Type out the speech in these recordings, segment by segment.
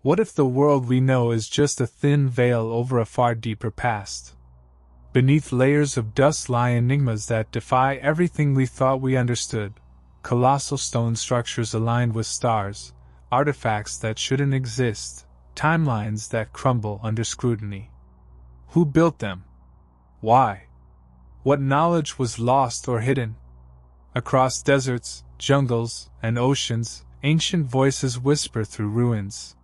What if the world we know is just a thin veil over a far deeper past? Beneath layers of dust lie enigmas that defy everything we thought we understood. Colossal stone structures aligned with stars, artifacts that shouldn't exist, timelines that crumble under scrutiny. Who built them? Why? What knowledge was lost or hidden? Across deserts, jungles, and oceans, ancient voices whisper through ruins.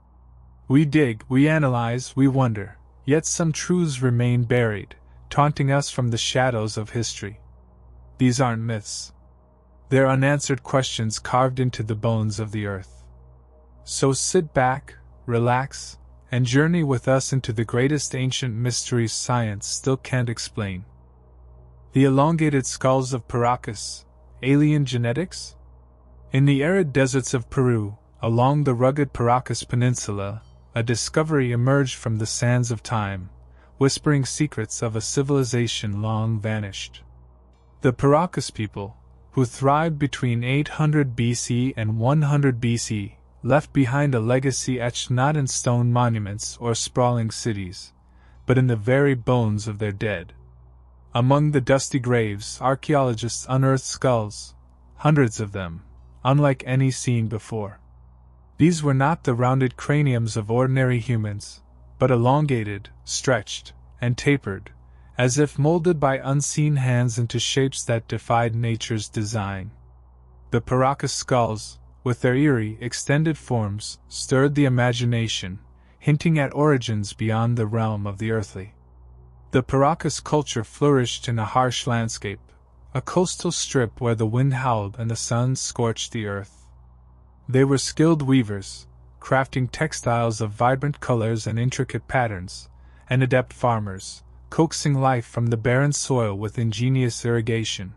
We dig, we analyze, we wonder, yet some truths remain buried, taunting us from the shadows of history. These aren't myths. They're unanswered questions carved into the bones of the earth. So sit back, relax, and journey with us into the greatest ancient mysteries science still can't explain. The elongated skulls of Paracas, alien genetics? In the arid deserts of Peru, along the rugged Paracas Peninsula, a discovery emerged from the sands of time, whispering secrets of a civilization long vanished. The Paracas people, who thrived between 800 BC and 100 BC, left behind a legacy etched not in stone monuments or sprawling cities, but in the very bones of their dead. Among the dusty graves, archaeologists unearthed skulls, hundreds of them, unlike any seen before. These were not the rounded craniums of ordinary humans, but elongated, stretched, and tapered, as if molded by unseen hands into shapes that defied nature's design. The Paracas skulls, with their eerie, extended forms, stirred the imagination, hinting at origins beyond the realm of the earthly. The Paracas culture flourished in a harsh landscape, a coastal strip where the wind howled and the sun scorched the earth. They were skilled weavers, crafting textiles of vibrant colors and intricate patterns, and adept farmers, coaxing life from the barren soil with ingenious irrigation.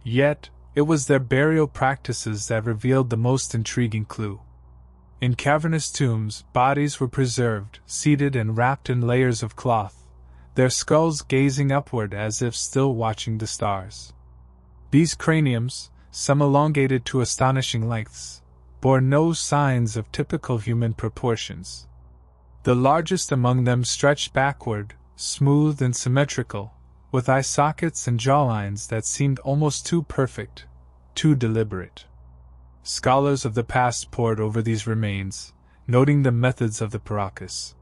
Yet, it was their burial practices that revealed the most intriguing clue. In cavernous tombs, bodies were preserved, seated and wrapped in layers of cloth, their skulls gazing upward as if still watching the stars. These craniums, some elongated to astonishing lengths, bore no signs of typical human proportions. The largest among them stretched backward, smooth and symmetrical, with eye sockets and jawlines that seemed almost too perfect, too deliberate. Scholars of the past pored over these remains, noting the methods of the Paracas.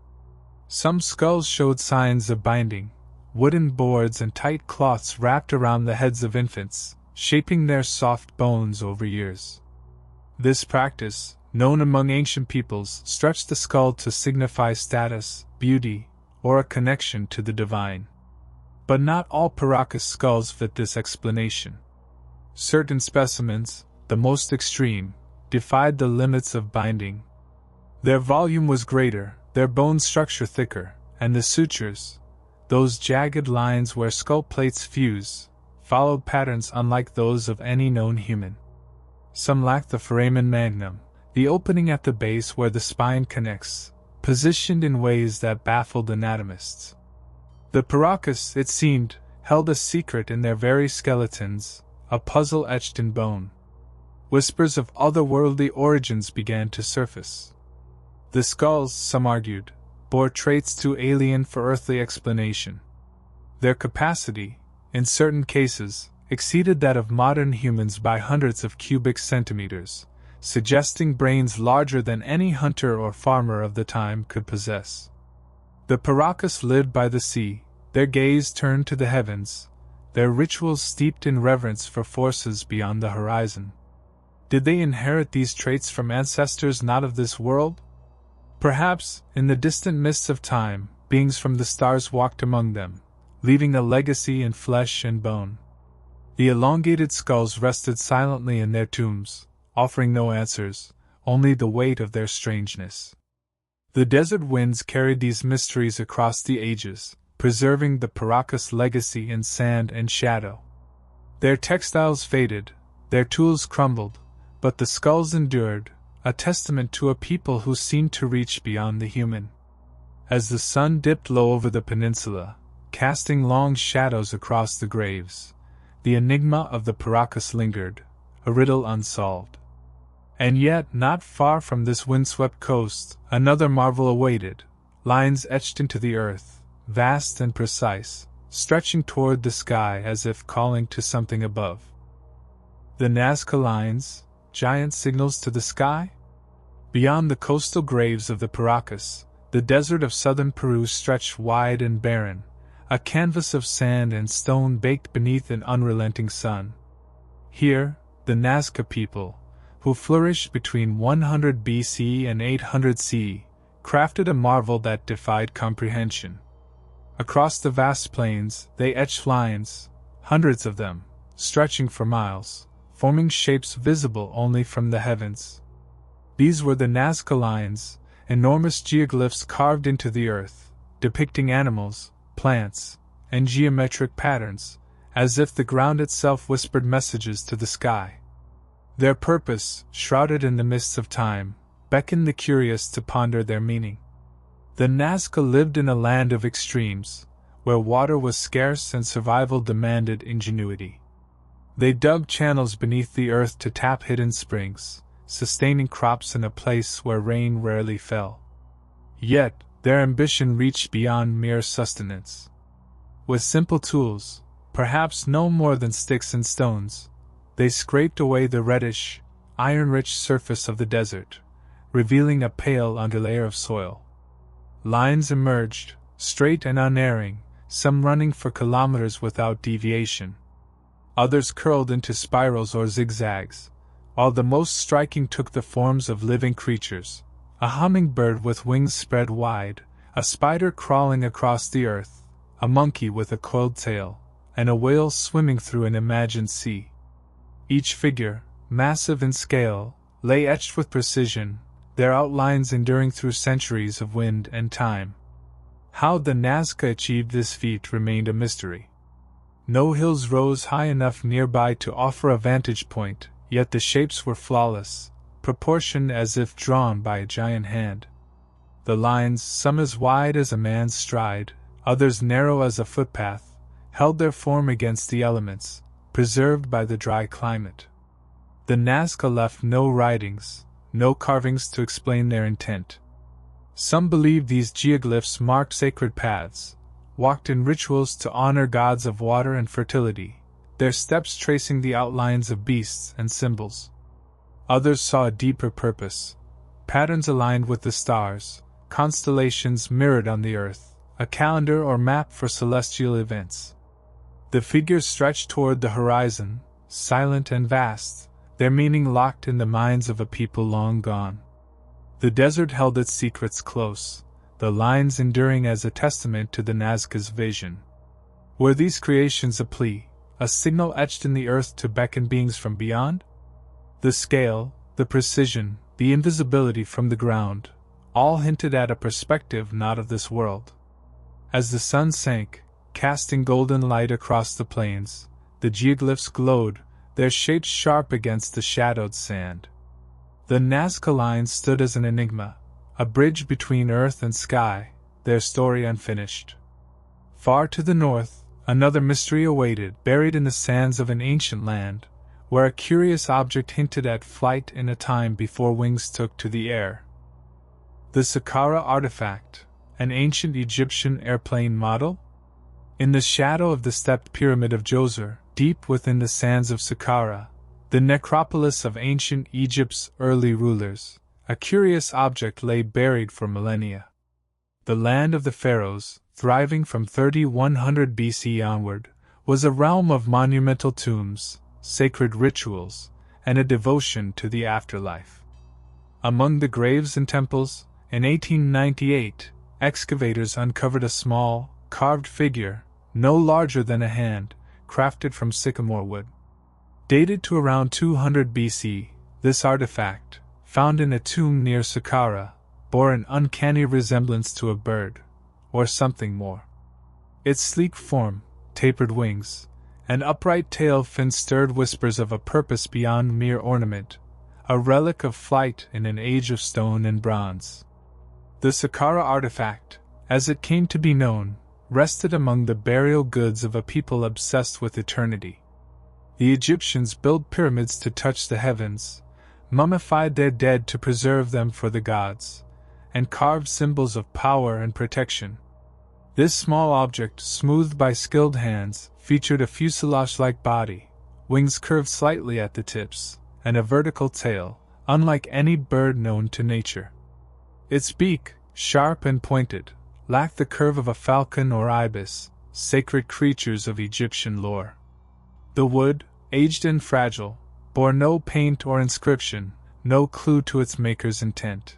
Some skulls showed signs of binding, wooden boards and tight cloths wrapped around the heads of infants, shaping their soft bones over years. This practice, known among ancient peoples, stretched the skull to signify status, beauty, or a connection to the divine. But not all Paracas skulls fit this explanation. Certain specimens, the most extreme, defied the limits of binding. Their volume was greater, their bone structure thicker, and the sutures, those jagged lines where skull plates fuse, followed patterns unlike those of any known human. Some lacked the foramen magnum, the opening at the base where the spine connects, positioned in ways that baffled anatomists. The Paracas, it seemed, held a secret in their very skeletons, a puzzle etched in bone. Whispers of otherworldly origins began to surface. The skulls, some argued, bore traits too alien for earthly explanation. Their capacity, in certain cases, exceeded that of modern humans by hundreds of cubic centimeters, suggesting brains larger than any hunter or farmer of the time could possess. The Paracas lived by the sea, their gaze turned to the heavens, their rituals steeped in reverence for forces beyond the horizon. Did they inherit these traits from ancestors not of this world? Perhaps, in the distant mists of time, beings from the stars walked among them, leaving a legacy in flesh and bone. The elongated skulls rested silently in their tombs, offering no answers, only the weight of their strangeness. The desert winds carried these mysteries across the ages, preserving the Paracas legacy in sand and shadow. Their textiles faded, their tools crumbled, but the skulls endured, a testament to a people who seemed to reach beyond the human. As the sun dipped low over the peninsula, casting long shadows across the graves, the enigma of the Paracas lingered, a riddle unsolved. And yet, not far from this windswept coast, another marvel awaited, lines etched into the earth, vast and precise, stretching toward the sky as if calling to something above. The Nazca lines, giant signals to the sky? Beyond the coastal graves of the Paracas, the desert of southern Peru stretched wide and barren, a canvas of sand and stone baked beneath an unrelenting sun. Here, the Nazca people, who flourished between 100 BC and 800 CE, crafted a marvel that defied comprehension. Across the vast plains, they etched lines, hundreds of them, stretching for miles, forming shapes visible only from the heavens. These were the Nazca lines, enormous geoglyphs carved into the earth, depicting animals, plants, and geometric patterns, as if the ground itself whispered messages to the sky. Their purpose, shrouded in the mists of time, beckoned the curious to ponder their meaning. The Nazca lived in a land of extremes, where water was scarce and survival demanded ingenuity. They dug channels beneath the earth to tap hidden springs, sustaining crops in a place where rain rarely fell. Yet, their ambition reached beyond mere sustenance. With simple tools, perhaps no more than sticks and stones, they scraped away the reddish, iron-rich surface of the desert, revealing a pale underlayer of soil. Lines emerged, straight and unerring, some running for kilometers without deviation. Others curled into spirals or zigzags, while the most striking took the forms of living creatures, a hummingbird with wings spread wide, a spider crawling across the earth, a monkey with a coiled tail, and a whale swimming through an imagined sea. Each figure, massive in scale, lay etched with precision, their outlines enduring through centuries of wind and time. How the Nazca achieved this feat remained a mystery. No hills rose high enough nearby to offer a vantage point, yet the shapes were flawless, proportioned as if drawn by a giant hand. The lines, some as wide as a man's stride, others narrow as a footpath, held their form against the elements, preserved by the dry climate. The Nazca left no writings, no carvings to explain their intent. Some believed these geoglyphs marked sacred paths, walked in rituals to honor gods of water and fertility, their steps tracing the outlines of beasts and symbols. Others saw a deeper purpose, patterns aligned with the stars, constellations mirrored on the earth, a calendar or map for celestial events. The figures stretched toward the horizon, silent and vast, their meaning locked in the minds of a people long gone. The desert held its secrets close, the lines enduring as a testament to the Nazca's vision. Were these creations a plea, a signal etched in the earth to beckon beings from beyond? The scale, the precision, the invisibility from the ground, all hinted at a perspective not of this world. As the sun sank, casting golden light across the plains, the geoglyphs glowed, their shapes sharp against the shadowed sand. The Nazca lines stood as an enigma, a bridge between earth and sky, their story unfinished. Far to the north, another mystery awaited, buried in the sands of an ancient land, where a curious object hinted at flight in a time before wings took to the air. The Saqqara artifact, an ancient Egyptian airplane model? In the shadow of the stepped pyramid of Djoser, deep within the sands of Saqqara, the necropolis of ancient Egypt's early rulers, a curious object lay buried for millennia. The land of the pharaohs, thriving from 3100 BC onward, was a realm of monumental tombs, sacred rituals, and a devotion to the afterlife. Among the graves and temples, in 1898, excavators uncovered a small, carved figure, no larger than a hand, crafted from sycamore wood. Dated to around 200 BC, this artifact, found in a tomb near Saqqara, bore an uncanny resemblance to a bird, or something more. Its sleek form, tapered wings, and upright tail fin stirred whispers of a purpose beyond mere ornament, a relic of flight in an age of stone and bronze. The Saqqara artifact, as it came to be known, rested among the burial goods of a people obsessed with eternity. The Egyptians built pyramids to touch the heavens, mummified their dead to preserve them for the gods, and carved symbols of power and protection. This small object, smoothed by skilled hands, featured a fuselage-like body, wings curved slightly at the tips, and a vertical tail, unlike any bird known to nature. Its beak, sharp and pointed, lacked the curve of a falcon or ibis, sacred creatures of Egyptian lore. The wood, aged and fragile, bore no paint or inscription, no clue to its maker's intent.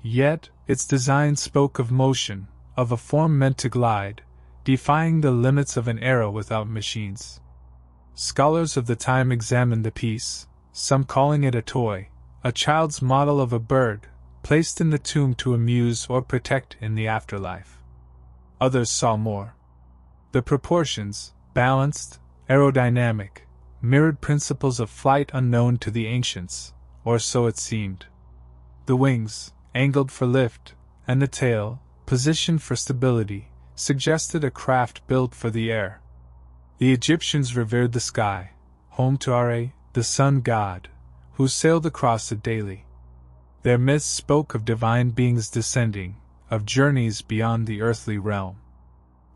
Yet, its design spoke of motion, of a form meant to glide, defying the limits of an era without machines. Scholars of the time examined the piece, some calling it a toy, a child's model of a bird, placed in the tomb to amuse or protect in the afterlife. Others saw more. The proportions, balanced, aerodynamic, mirrored principles of flight unknown to the ancients, or so it seemed. The wings, angled for lift, and the tail, positioned for stability, suggested a craft built for the air. The Egyptians revered the sky, home to Are, the sun god, who sailed across it daily. Their myths spoke of divine beings descending, of journeys beyond the earthly realm.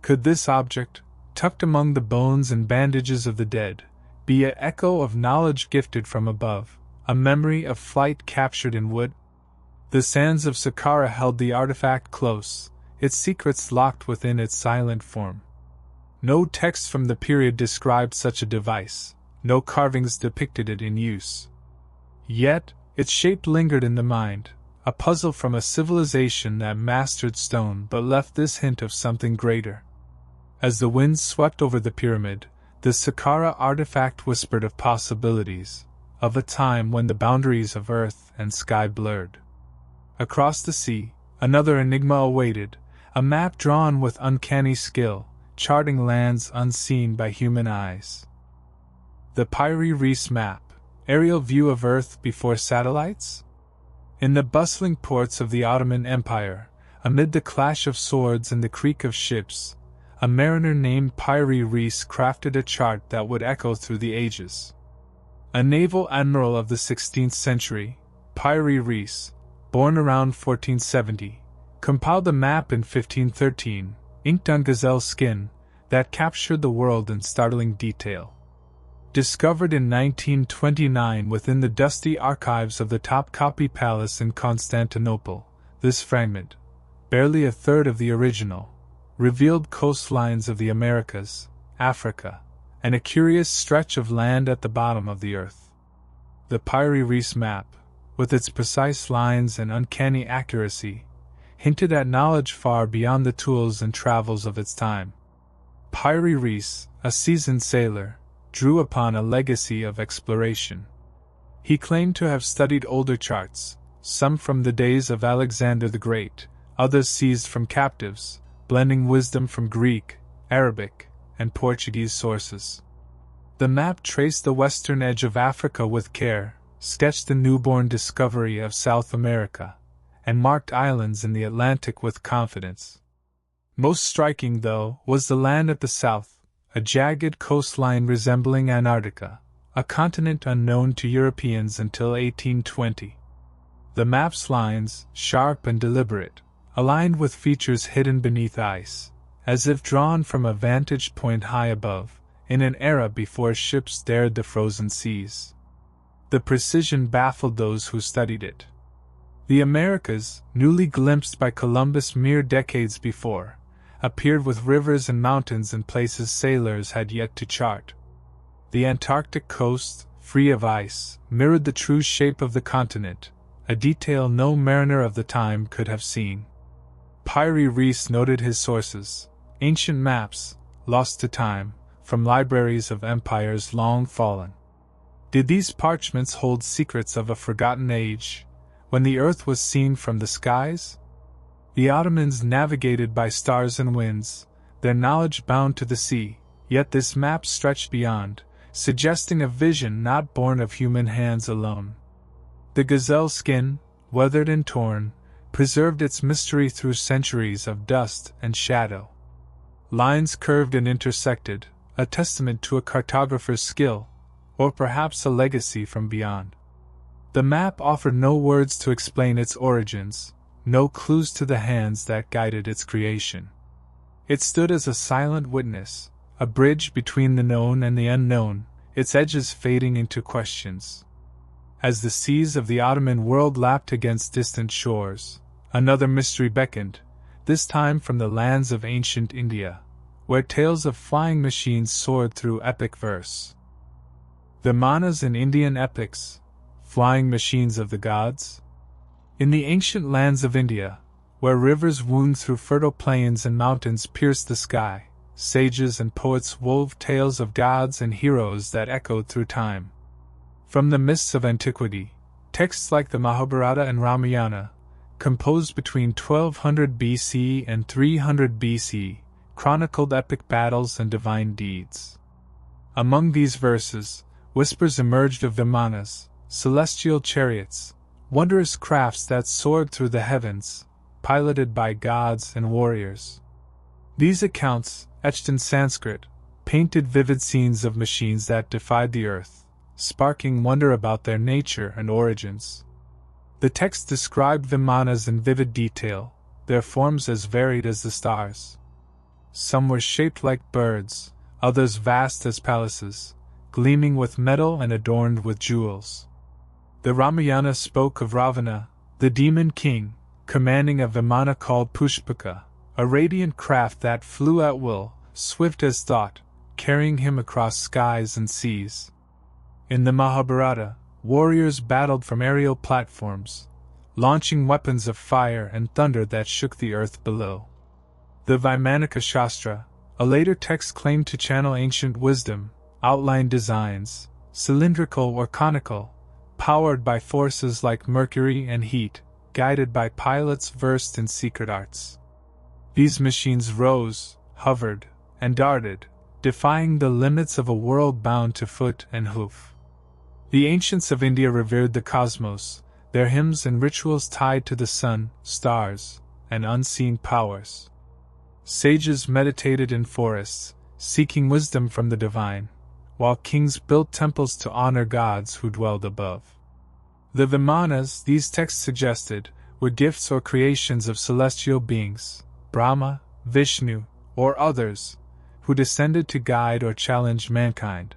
Could this object, tucked among the bones and bandages of the dead, be an echo of knowledge gifted from above, a memory of flight captured in wood? The sands of Saqqara held the artifact close, its secrets locked within its silent form. No text from the period described such a device, no carvings depicted it in use. Yet, its shape lingered in the mind, a puzzle from a civilization that mastered stone but left this hint of something greater. As the winds swept over the pyramid, the Saqqara artifact whispered of possibilities, of a time when the boundaries of earth and sky blurred. Across the sea, another enigma awaited, a map drawn with uncanny skill, charting lands unseen by human eyes. The Piri Reis map, aerial view of Earth before satellites? In the bustling ports of the Ottoman Empire, amid the clash of swords and the creak of ships, a mariner named Piri Reis crafted a chart that would echo through the ages. A naval admiral of the 16th century, Piri Reis, born around 1470, compiled a map in 1513, inked on gazelle skin, that captured the world in startling detail. Discovered in 1929 within the dusty archives of the Topkapi Palace in Constantinople, this fragment, barely a third of the original, revealed coastlines of the Americas, Africa, and a curious stretch of land at the bottom of the earth. The Piri Reis map, with its precise lines and uncanny accuracy, hinted at knowledge far beyond the tools and travels of its time. Piri Reis, a seasoned sailor, drew upon a legacy of exploration. He claimed to have studied older charts, some from the days of Alexander the Great, others seized from captives, blending wisdom from Greek, Arabic, and Portuguese sources. The map traced the western edge of Africa with care, sketched the newborn discovery of South America, and marked islands in the Atlantic with confidence. Most striking, though, was the land at the south, a jagged coastline resembling Antarctica, a continent unknown to Europeans until 1820. The map's lines, sharp and deliberate, aligned with features hidden beneath ice, as if drawn from a vantage point high above, in an era before ships dared the frozen seas. The precision baffled those who studied it. The Americas, newly glimpsed by Columbus mere decades before, appeared with rivers and mountains in places sailors had yet to chart. The Antarctic coast, free of ice, mirrored the true shape of the continent, a detail no mariner of the time could have seen. Piri Reis noted his sources, ancient maps, lost to time, from libraries of empires long fallen. Did these parchments hold secrets of a forgotten age, when the earth was seen from the skies? The Ottomans navigated by stars and winds, their knowledge bound to the sea, yet this map stretched beyond, suggesting a vision not born of human hands alone. The gazelle skin, weathered and torn, preserved its mystery through centuries of dust and shadow. Lines curved and intersected, a testament to a cartographer's skill, or perhaps a legacy from beyond. The map offered no words to explain its origins, no clues to the hands that guided its creation. It stood as a silent witness, a bridge between the known and the unknown, its edges fading into questions. As the seas of the Ottoman world lapped against distant shores, another mystery beckoned, this time from the lands of ancient India, where tales of flying machines soared through epic verse. Vimanas in Indian epics, flying machines of the gods? In the ancient lands of India, where rivers wound through fertile plains and mountains pierced the sky, sages and poets wove tales of gods and heroes that echoed through time. From the mists of antiquity, texts like the Mahabharata and Ramayana, composed between 1200 BC and 300 BC, chronicled epic battles and divine deeds. Among these verses, whispers emerged of Vimanas, celestial chariots, wondrous crafts that soared through the heavens, piloted by gods and warriors. These accounts, etched in Sanskrit, painted vivid scenes of machines that defied the earth, sparking wonder about their nature and origins. The text described Vimanas in vivid detail, their forms as varied as the stars. Some were shaped like birds, others vast as palaces, gleaming with metal and adorned with jewels. The Ramayana spoke of Ravana, the demon king, commanding a Vimana called Pushpaka, a radiant craft that flew at will, swift as thought, carrying him across skies and seas. In the Mahabharata, warriors battled from aerial platforms, launching weapons of fire and thunder that shook the earth below. The Vaimanika Shastra, a later text claimed to channel ancient wisdom, outlined designs, cylindrical or conical, powered by forces like mercury and heat, guided by pilots versed in secret arts. These machines rose, hovered, and darted, defying the limits of a world bound to foot and hoof. The ancients of India revered the cosmos, their hymns and rituals tied to the sun, stars, and unseen powers. Sages meditated in forests, seeking wisdom from the divine, while kings built temples to honor gods who dwelled above. The Vimanas, these texts suggested, were gifts or creations of celestial beings, Brahma, Vishnu, or others, who descended to guide or challenge mankind.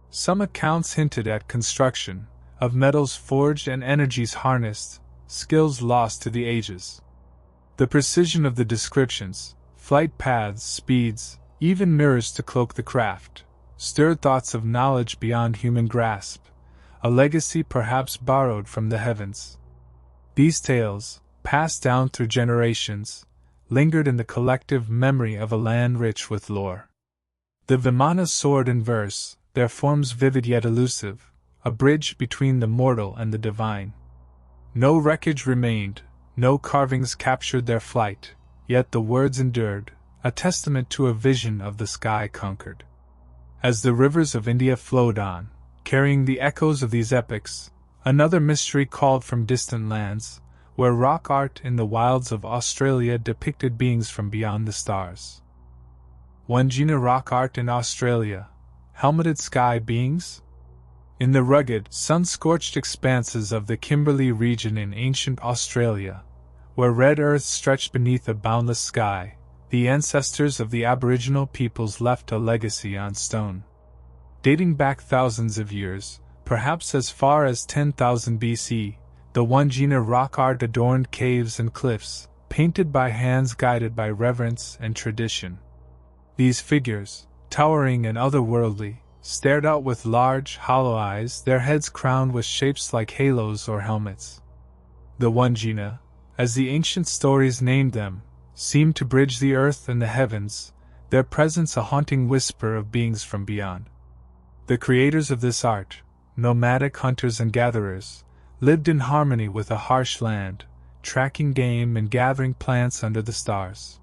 Some accounts hinted at construction, of metals forged and energies harnessed, skills lost to the ages. The precision of the descriptions, flight paths, speeds, even mirrors to cloak the craft, stirred thoughts of knowledge beyond human grasp, a legacy perhaps borrowed from the heavens. These tales, passed down through generations, lingered in the collective memory of a land rich with lore. The Vimanas soared in verse, their forms vivid yet elusive, a bridge between the mortal and the divine. No wreckage remained, no carvings captured their flight, yet the words endured, a testament to a vision of the sky conquered. As the rivers of India flowed on, carrying the echoes of these epics, another mystery called from distant lands, where rock art in the wilds of Australia depicted beings from beyond the stars. Wandjina rock art in Australia, helmeted sky beings? In the rugged, sun-scorched expanses of the Kimberley region in ancient Australia, where red earth stretched beneath a boundless sky, the ancestors of the Aboriginal peoples left a legacy on stone. Dating back thousands of years, perhaps as far as 10,000 BC, the Wandjina rock art adorned caves and cliffs, painted by hands guided by reverence and tradition. These figures, towering and otherworldly, stared out with large, hollow eyes, their heads crowned with shapes like halos or helmets. The Wandjina, as the ancient stories named them, seemed to bridge the earth and the heavens, their presence a haunting whisper of beings from beyond. The creators of this art, nomadic hunters and gatherers, lived in harmony with a harsh land, tracking game and gathering plants under the stars.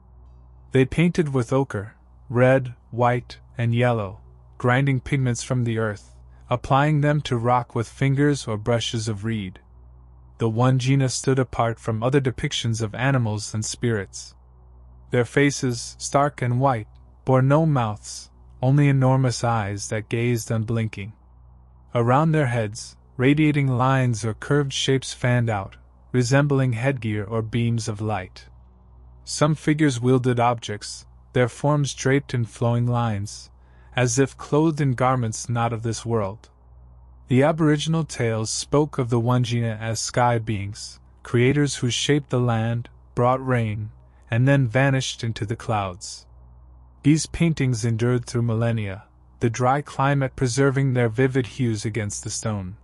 They painted with ochre, red, white, and yellow, grinding pigments from the earth, applying them to rock with fingers or brushes of reed. The Wandjina stood apart from other depictions of animals and spirits. Their faces, stark and white, bore no mouths, only enormous eyes that gazed unblinking. Around their heads, radiating lines or curved shapes fanned out, resembling headgear or beams of light. Some figures wielded objects, their forms draped in flowing lines, as if clothed in garments not of this world. The Aboriginal tales spoke of the Wandjina as sky beings, creators who shaped the land, brought rain, and then vanished into the clouds. These paintings endured through millennia, the dry climate preserving their vivid hues against the stone.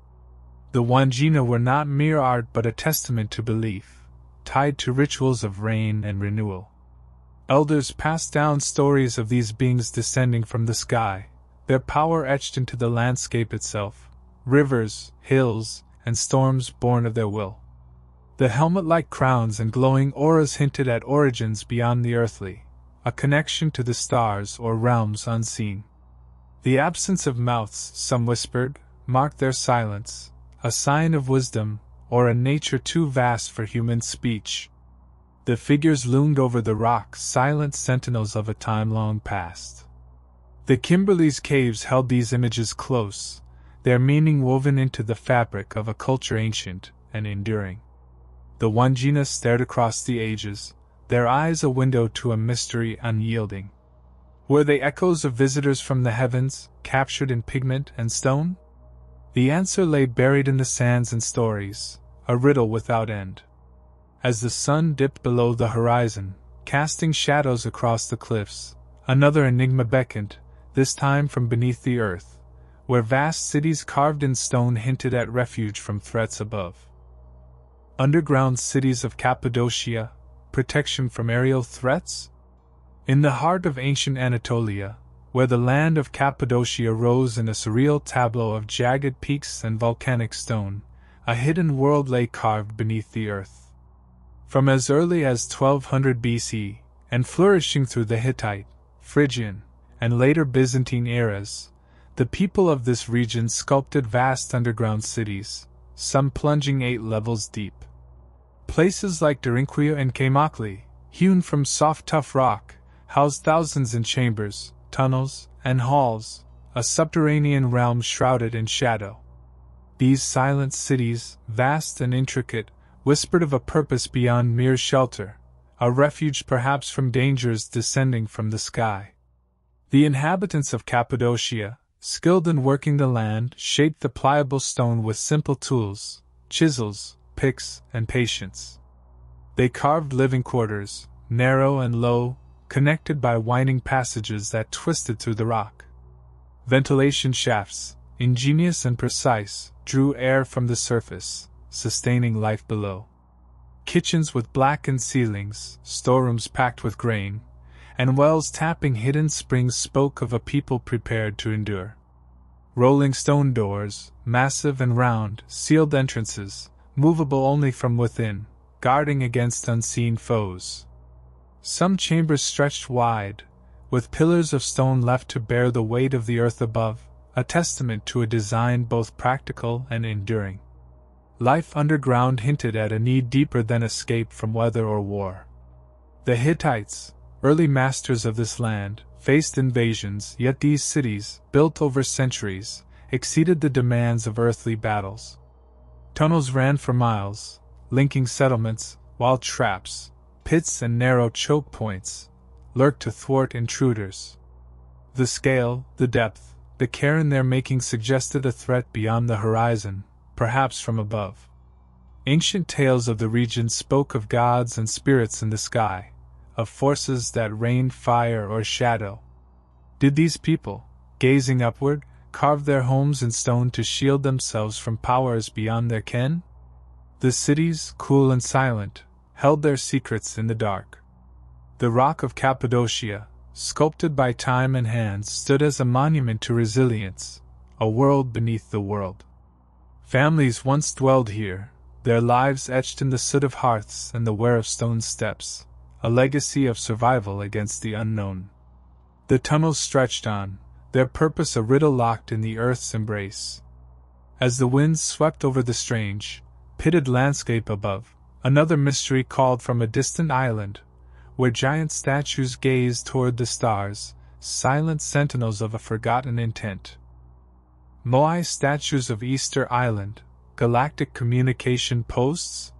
The Wandjina were not mere art but a testament to belief, tied to rituals of rain and renewal. Elders passed down stories of these beings descending from the sky, their power etched into the landscape itself, rivers, hills, and storms born of their will. The helmet-like crowns and glowing auras hinted at origins beyond the earthly, a connection to the stars or realms unseen. The absence of mouths, some whispered, marked their silence, a sign of wisdom, or a nature too vast for human speech. The figures loomed over the rock, silent sentinels of a time long past. The Kimberley's caves held these images close, their meaning woven into the fabric of a culture ancient and enduring. The Wandjina stared across the ages, their eyes a window to a mystery unyielding. Were they echoes of visitors from the heavens, captured in pigment and stone? The answer lay buried in the sands and stories, a riddle without end. As the sun dipped below the horizon, casting shadows across the cliffs, another enigma beckoned, this time from beneath the earth, where vast cities carved in stone hinted at refuge from threats above. Underground cities of Cappadocia, protection from aerial threats? In the heart of ancient Anatolia, where the land of Cappadocia rose in a surreal tableau of jagged peaks and volcanic stone, a hidden world lay carved beneath the earth. From as early as 1200 BC, and flourishing through the Hittite, Phrygian, and later Byzantine eras, the people of this region sculpted vast underground cities, some plunging 8 levels deep. Places like Derinquia and Kaimakli, hewn from soft tough rock, housed thousands in chambers, tunnels, and halls, a subterranean realm shrouded in shadow. These silent cities, vast and intricate, whispered of a purpose beyond mere shelter, a refuge perhaps from dangers descending from the sky. The inhabitants of Cappadocia, skilled in working the land, shaped the pliable stone with simple tools, chisels, picks, and patience. They carved living quarters, narrow and low, connected by winding passages that twisted through the rock. Ventilation shafts, ingenious and precise, drew air from the surface, sustaining life below. Kitchens with blackened ceilings, storerooms packed with grain, and wells tapping hidden springs spoke of a people prepared to endure. Rolling stone doors, massive and round, sealed entrances, movable only from within, guarding against unseen foes. Some chambers stretched wide, with pillars of stone left to bear the weight of the earth above, a testament to a design both practical and enduring. Life underground hinted at a need deeper than escape from weather or war. The Hittites, early masters of this land, faced invasions, yet these cities, built over centuries, exceeded the demands of earthly battles. Tunnels ran for miles, linking settlements, while traps, pits and narrow choke points lurked to thwart intruders. The scale, the depth, the care in their making suggested a threat beyond the horizon, perhaps from above. Ancient tales of the region spoke of gods and spirits in the sky, of forces that rained fire or shadow. Did these people, gazing upward, carve their homes in stone to shield themselves from powers beyond their ken? The cities, cool and silent, held their secrets in the dark. The rock of Cappadocia, sculpted by time and hands, stood as a monument to resilience, a world beneath the world. Families once dwelled here, their lives etched in the soot of hearths and the wear of stone steps, a legacy of survival against the unknown. The tunnels stretched on, their purpose a riddle locked in the earth's embrace. As the winds swept over the strange, pitted landscape above, another mystery called from a distant island, where giant statues gazed toward the stars, silent sentinels of a forgotten intent. Moai statues of Easter Island, galactic communication posts?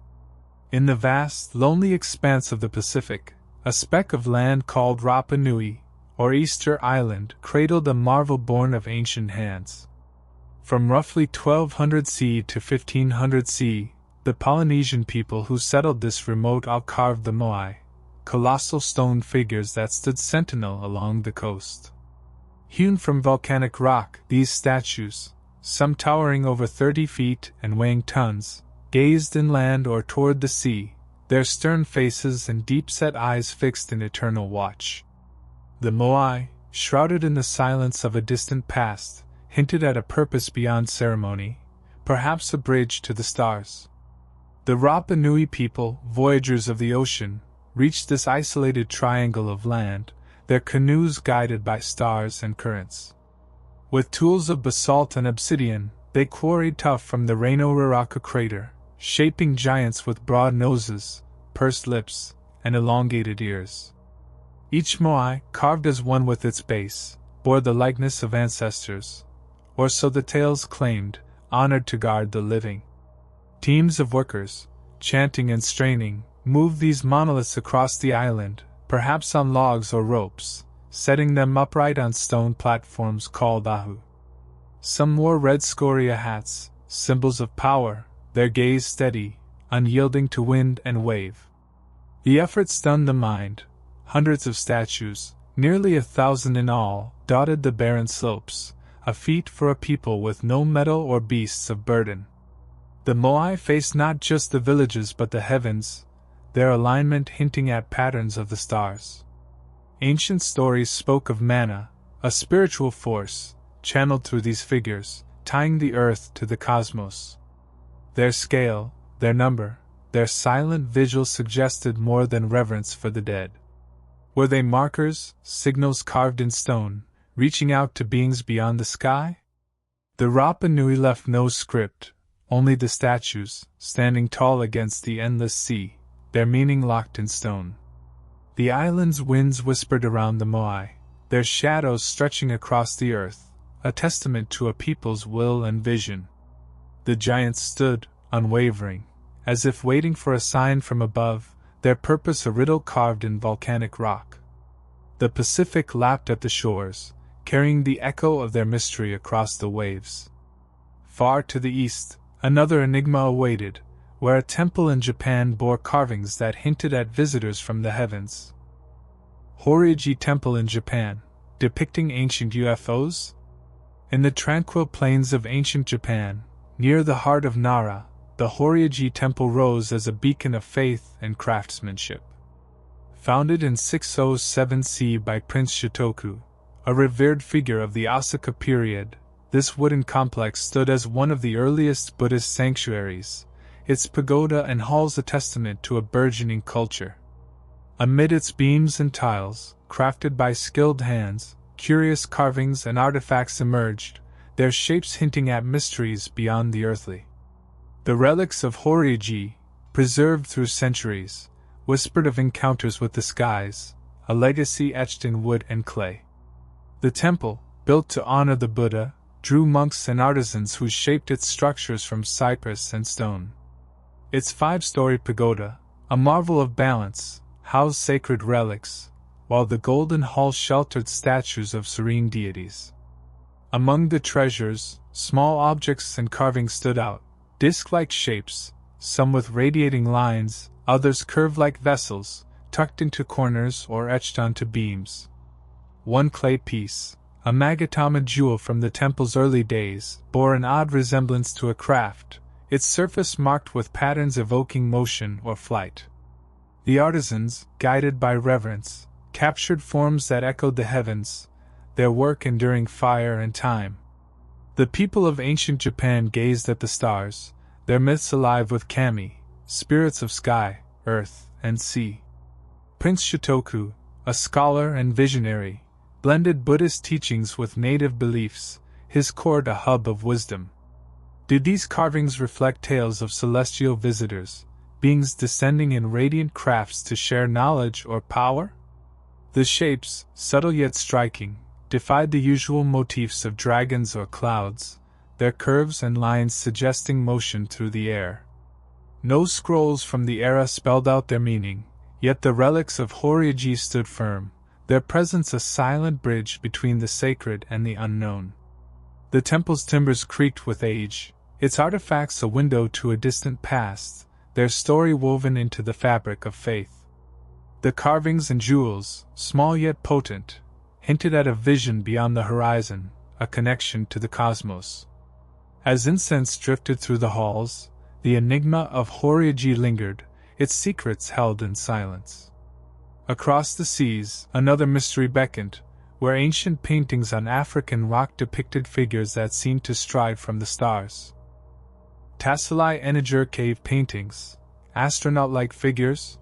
In the vast, lonely expanse of the Pacific, a speck of land called Rapa Nui, or Easter Island, cradled a marvel born of ancient hands. From roughly 1200 CE to 1500 CE, the Polynesian people who settled this remote isle carved the moai, colossal stone figures that stood sentinel along the coast. Hewn from volcanic rock, these statues, some towering over 30 feet and weighing tons, gazed inland or toward the sea, their stern faces and deep-set eyes fixed in eternal watch. The moai, shrouded in the silence of a distant past, hinted at a purpose beyond ceremony, perhaps a bridge to the stars. The Rapa Nui people, voyagers of the ocean, reached this isolated triangle of land, their canoes guided by stars and currents. With tools of basalt and obsidian, they quarried tuff from the Reno Raraka crater, shaping giants with broad noses, pursed lips, and elongated ears. Each moai, carved as one with its base, bore the likeness of ancestors, or so the tales claimed, honored to guard the living. Teams of workers, chanting and straining, moved these monoliths across the island, perhaps on logs or ropes, setting them upright on stone platforms called ahu. Some wore red scoria hats, symbols of power, their gaze steady, unyielding to wind and wave. The effort stunned the mind. Hundreds of statues, nearly 1,000 in all, dotted the barren slopes, a feat for a people with no metal or beasts of burden. The moai faced not just the villages but the heavens, their alignment hinting at patterns of the stars. Ancient stories spoke of mana, a spiritual force, channeled through these figures, tying the earth to the cosmos. Their scale, their number, their silent vigil suggested more than reverence for the dead. Were they markers, signals carved in stone, reaching out to beings beyond the sky? The Rapa Nui left no script, only the statues, standing tall against the endless sea, their meaning locked in stone. The island's winds whispered around the moai, their shadows stretching across the earth, a testament to a people's will and vision. The giants stood, unwavering, as if waiting for a sign from above, their purpose a riddle carved in volcanic rock. The Pacific lapped at the shores, carrying the echo of their mystery across the waves. Far to the east, another enigma awaited, where a temple in Japan bore carvings that hinted at visitors from the heavens. Horiji Temple in Japan, depicting ancient UFOs? In the tranquil plains of ancient Japan, near the heart of Nara, the Horiji Temple rose as a beacon of faith and craftsmanship. Founded in 607 CE by Prince Shotoku, a revered figure of the Asuka period, this wooden complex stood as one of the earliest Buddhist sanctuaries, its pagoda and halls a testament to a burgeoning culture. Amid its beams and tiles, crafted by skilled hands, curious carvings and artifacts emerged, their shapes hinting at mysteries beyond the earthly. The relics of Horiji, preserved through centuries, whispered of encounters with the skies, a legacy etched in wood and clay. The temple, built to honor the Buddha, drew monks and artisans who shaped its structures from cypress and stone. Its 5-story pagoda, a marvel of balance, housed sacred relics, while the golden hall sheltered statues of serene deities. Among the treasures, small objects and carvings stood out, disc-like shapes, some with radiating lines, others curved like vessels, tucked into corners or etched onto beams. One clay piece, a Magatama jewel from the temple's early days, bore an odd resemblance to a craft, its surface marked with patterns evoking motion or flight. The artisans, guided by reverence, captured forms that echoed the heavens, their work enduring fire and time. The people of ancient Japan gazed at the stars, their myths alive with kami, spirits of sky, earth, and sea. Prince Shotoku, a scholar and visionary, blended Buddhist teachings with native beliefs, his court a hub of wisdom. Did these carvings reflect tales of celestial visitors, beings descending in radiant crafts to share knowledge or power? The shapes, subtle yet striking, defied the usual motifs of dragons or clouds, their curves and lines suggesting motion through the air. No scrolls from the era spelled out their meaning, yet the relics of Horiyuji stood firm, their presence a silent bridge between the sacred and the unknown. The temple's timbers creaked with age, its artifacts a window to a distant past, their story woven into the fabric of faith. The carvings and jewels, small yet potent, hinted at a vision beyond the horizon, a connection to the cosmos. As incense drifted through the halls, the enigma of Horiyuji lingered, its secrets held in silence. Across the seas, another mystery beckoned, where ancient paintings on African rock depicted figures that seemed to stride from the stars. Tasselai Eniger cave paintings, astronaut-like figures?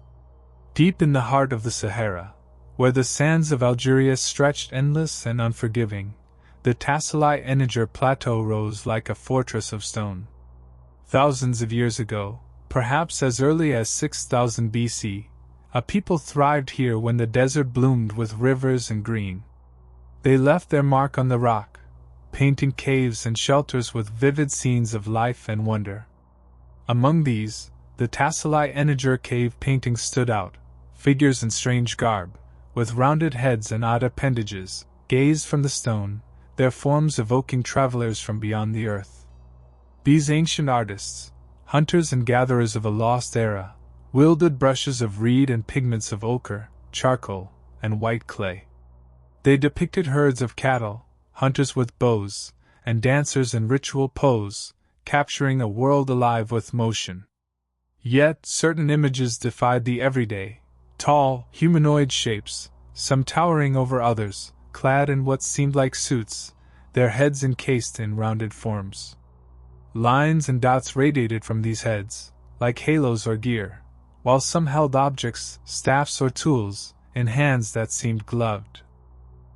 Deep in the heart of the Sahara, where the sands of Algeria stretched endless and unforgiving, the Tasselai Eniger plateau rose like a fortress of stone. Thousands of years ago, perhaps as early as 6000 BC, a people thrived here when the desert bloomed with rivers and green. They left their mark on the rock, painting caves and shelters with vivid scenes of life and wonder. Among these, the Tasselai Eniger cave paintings stood out, figures in strange garb, with rounded heads and odd appendages, gazed from the stone, their forms evoking travelers from beyond the earth. These ancient artists, hunters and gatherers of a lost era, wielded brushes of reed and pigments of ochre, charcoal, and white clay. They depicted herds of cattle, hunters with bows, and dancers in ritual pose, capturing a world alive with motion. Yet certain images defied the everyday, tall, humanoid shapes, some towering over others, clad in what seemed like suits, their heads encased in rounded forms. Lines and dots radiated from these heads, like halos or gear, while some held objects, staffs or tools, in hands that seemed gloved.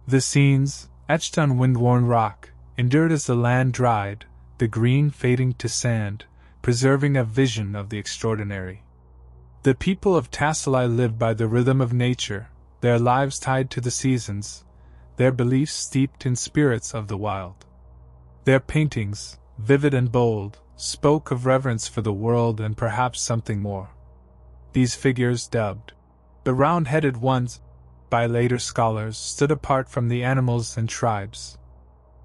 The scenes, etched on wind-worn rock, endured as the land dried, the green fading to sand, preserving a vision of the extraordinary. The people of Tasselai lived by the rhythm of nature, their lives tied to the seasons, their beliefs steeped in spirits of the wild. Their paintings, vivid and bold, spoke of reverence for the world and perhaps something more. These figures, dubbed the round-headed ones, by later scholars, stood apart from the animals and tribes.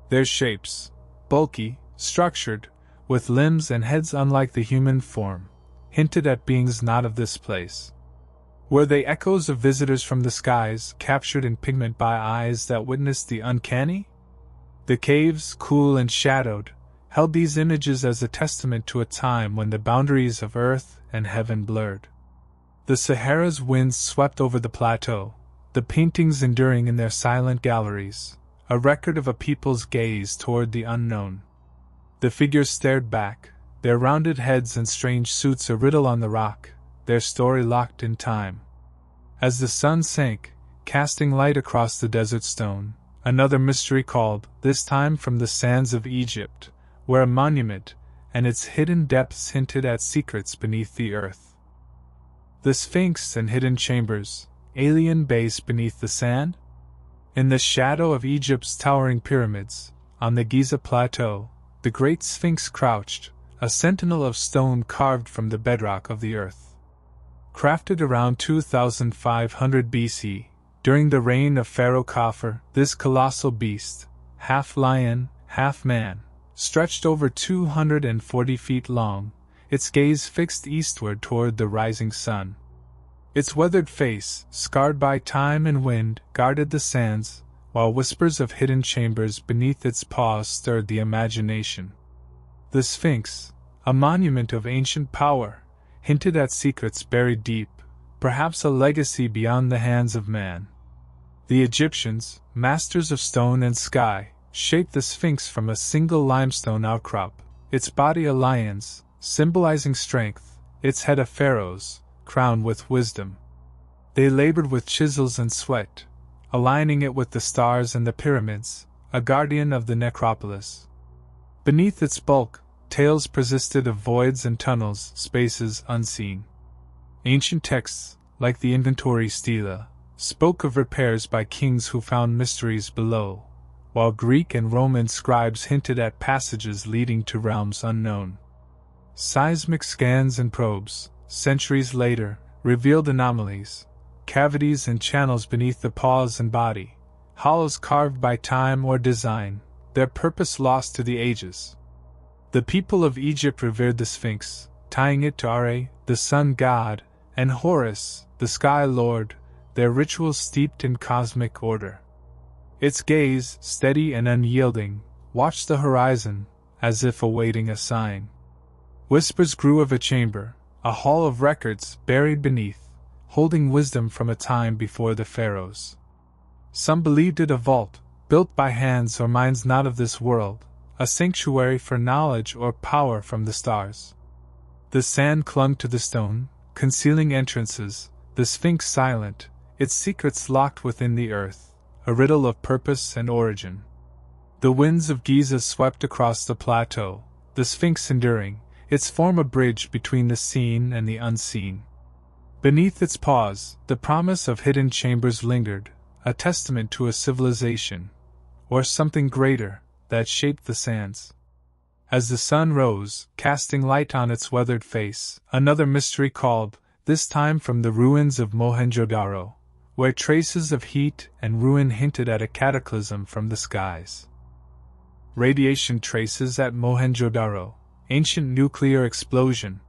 Their shapes, bulky, structured, with limbs and heads unlike the human form, hinted at beings not of this place. Were they echoes of visitors from the skies, captured in pigment by eyes that witnessed the uncanny? The caves, cool and shadowed, held these images as a testament to a time when the boundaries of earth and heaven blurred. The Sahara's winds swept over the plateau, the paintings enduring in their silent galleries, a record of a people's gaze toward the unknown. The figures stared back, their rounded heads and strange suits a riddle on the rock, their story locked in time. As the sun sank, casting light across the desert stone, another mystery called, this time from the sands of Egypt, where a monument and its hidden depths hinted at secrets beneath the earth. The Sphinx and hidden chambers, alien base beneath the sand? In the shadow of Egypt's towering pyramids, on the Giza plateau, the great Sphinx crouched, a sentinel of stone carved from the bedrock of the earth. Crafted around 2500 BC, during the reign of Pharaoh Khafre, this colossal beast, half lion, half man, stretched over 240 feet long, its gaze fixed eastward toward the rising sun. Its weathered face, scarred by time and wind, guarded the sands, while whispers of hidden chambers beneath its paws stirred the imagination. The Sphinx, a monument of ancient power, hinted at secrets buried deep, perhaps a legacy beyond the hands of man. The Egyptians, masters of stone and sky, shaped the Sphinx from a single limestone outcrop, its body a lion's, symbolizing strength, its head a pharaoh's, crowned with wisdom. They labored with chisels and sweat, aligning it with the stars and the pyramids, a guardian of the necropolis. Beneath its bulk, tales persisted of voids and tunnels, spaces unseen. Ancient texts, like the Inventory Stela, spoke of repairs by kings who found mysteries below, while Greek and Roman scribes hinted at passages leading to realms unknown. Seismic scans and probes, centuries later, revealed anomalies, cavities and channels beneath the paws and body, hollows carved by time or design, their purpose lost to the ages. The people of Egypt revered the Sphinx, tying it to Ra, the sun god, and Horus, the sky lord, their rituals steeped in cosmic order. Its gaze, steady and unyielding, watched the horizon, as if awaiting a sign. Whispers grew of a chamber, a hall of records buried beneath, holding wisdom from a time before the pharaohs. Some believed it a vault, built by hands or minds not of this world, a sanctuary for knowledge or power from the stars. The sand clung to the stone, concealing entrances, the Sphinx silent, its secrets locked within the earth, a riddle of purpose and origin. The winds of Giza swept across the plateau, the Sphinx enduring, its form a bridge between the seen and the unseen. Beneath its paws, the promise of hidden chambers lingered, a testament to a civilization, or something greater, that shaped the sands. As the sun rose, casting light on its weathered face, another mystery called, this time from the ruins of Mohenjo-Daro, where traces of heat and ruin hinted at a cataclysm from the skies. Radiation traces at Mohenjo-Daro, ancient nuclear explosion.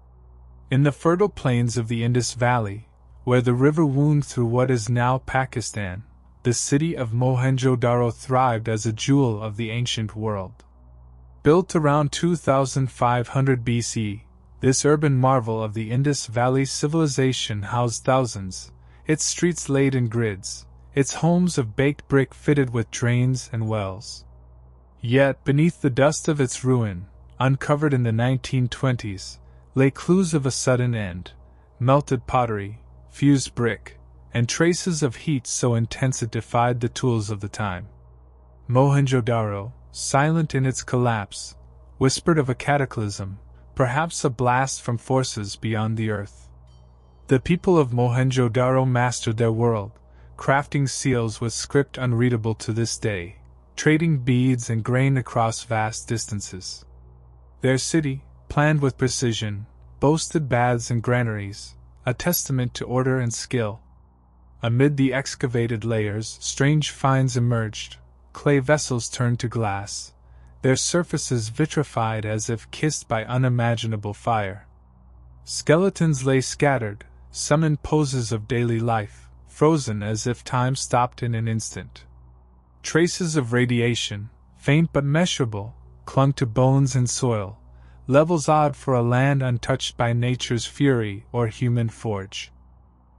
In the fertile plains of the Indus Valley, where the river wound through what is now Pakistan, the city of Mohenjo-Daro thrived as a jewel of the ancient world. Built around 2500 BC, this urban marvel of the Indus Valley civilization housed thousands, its streets laid in grids, its homes of baked brick fitted with drains and wells. Yet beneath the dust of its ruin, uncovered in the 1920s, lay clues of a sudden end, melted pottery, fused brick, and traces of heat so intense it defied the tools of the time. Mohenjo-Daro, silent in its collapse, whispered of a cataclysm, perhaps a blast from forces beyond the earth. The people of Mohenjo-Daro mastered their world, crafting seals with script unreadable to this day, trading beads and grain across vast distances. Their city, planned with precision, boasted baths and granaries, a testament to order and skill. Amid the excavated layers, strange finds emerged, clay vessels turned to glass, their surfaces vitrified as if kissed by unimaginable fire. Skeletons lay scattered, some in poses of daily life, frozen as if time stopped in an instant. Traces of radiation, faint but measurable, clung to bones and soil, levels odd for a land untouched by nature's fury or human forge.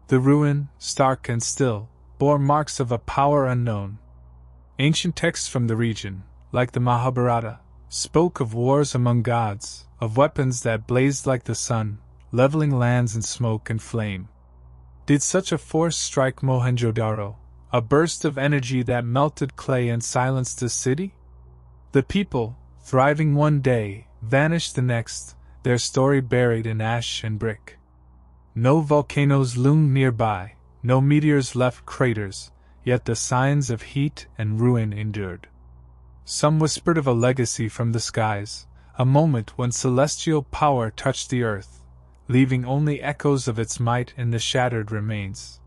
The ruin, stark and still, bore marks of a power unknown. Ancient texts from the region, like the Mahabharata, spoke of wars among gods, of weapons that blazed like the sun, leveling lands in smoke and flame. Did such a force strike Mohenjo-Daro, a burst of energy that melted clay and silenced the city? The people, thriving one day, vanished the next, their story buried in ash and brick. No volcanoes loomed nearby, no meteors left craters, yet the signs of heat and ruin endured. Some whispered of a legacy from the skies, a moment when celestial power touched the earth, leaving only echoes of its might in the shattered remains.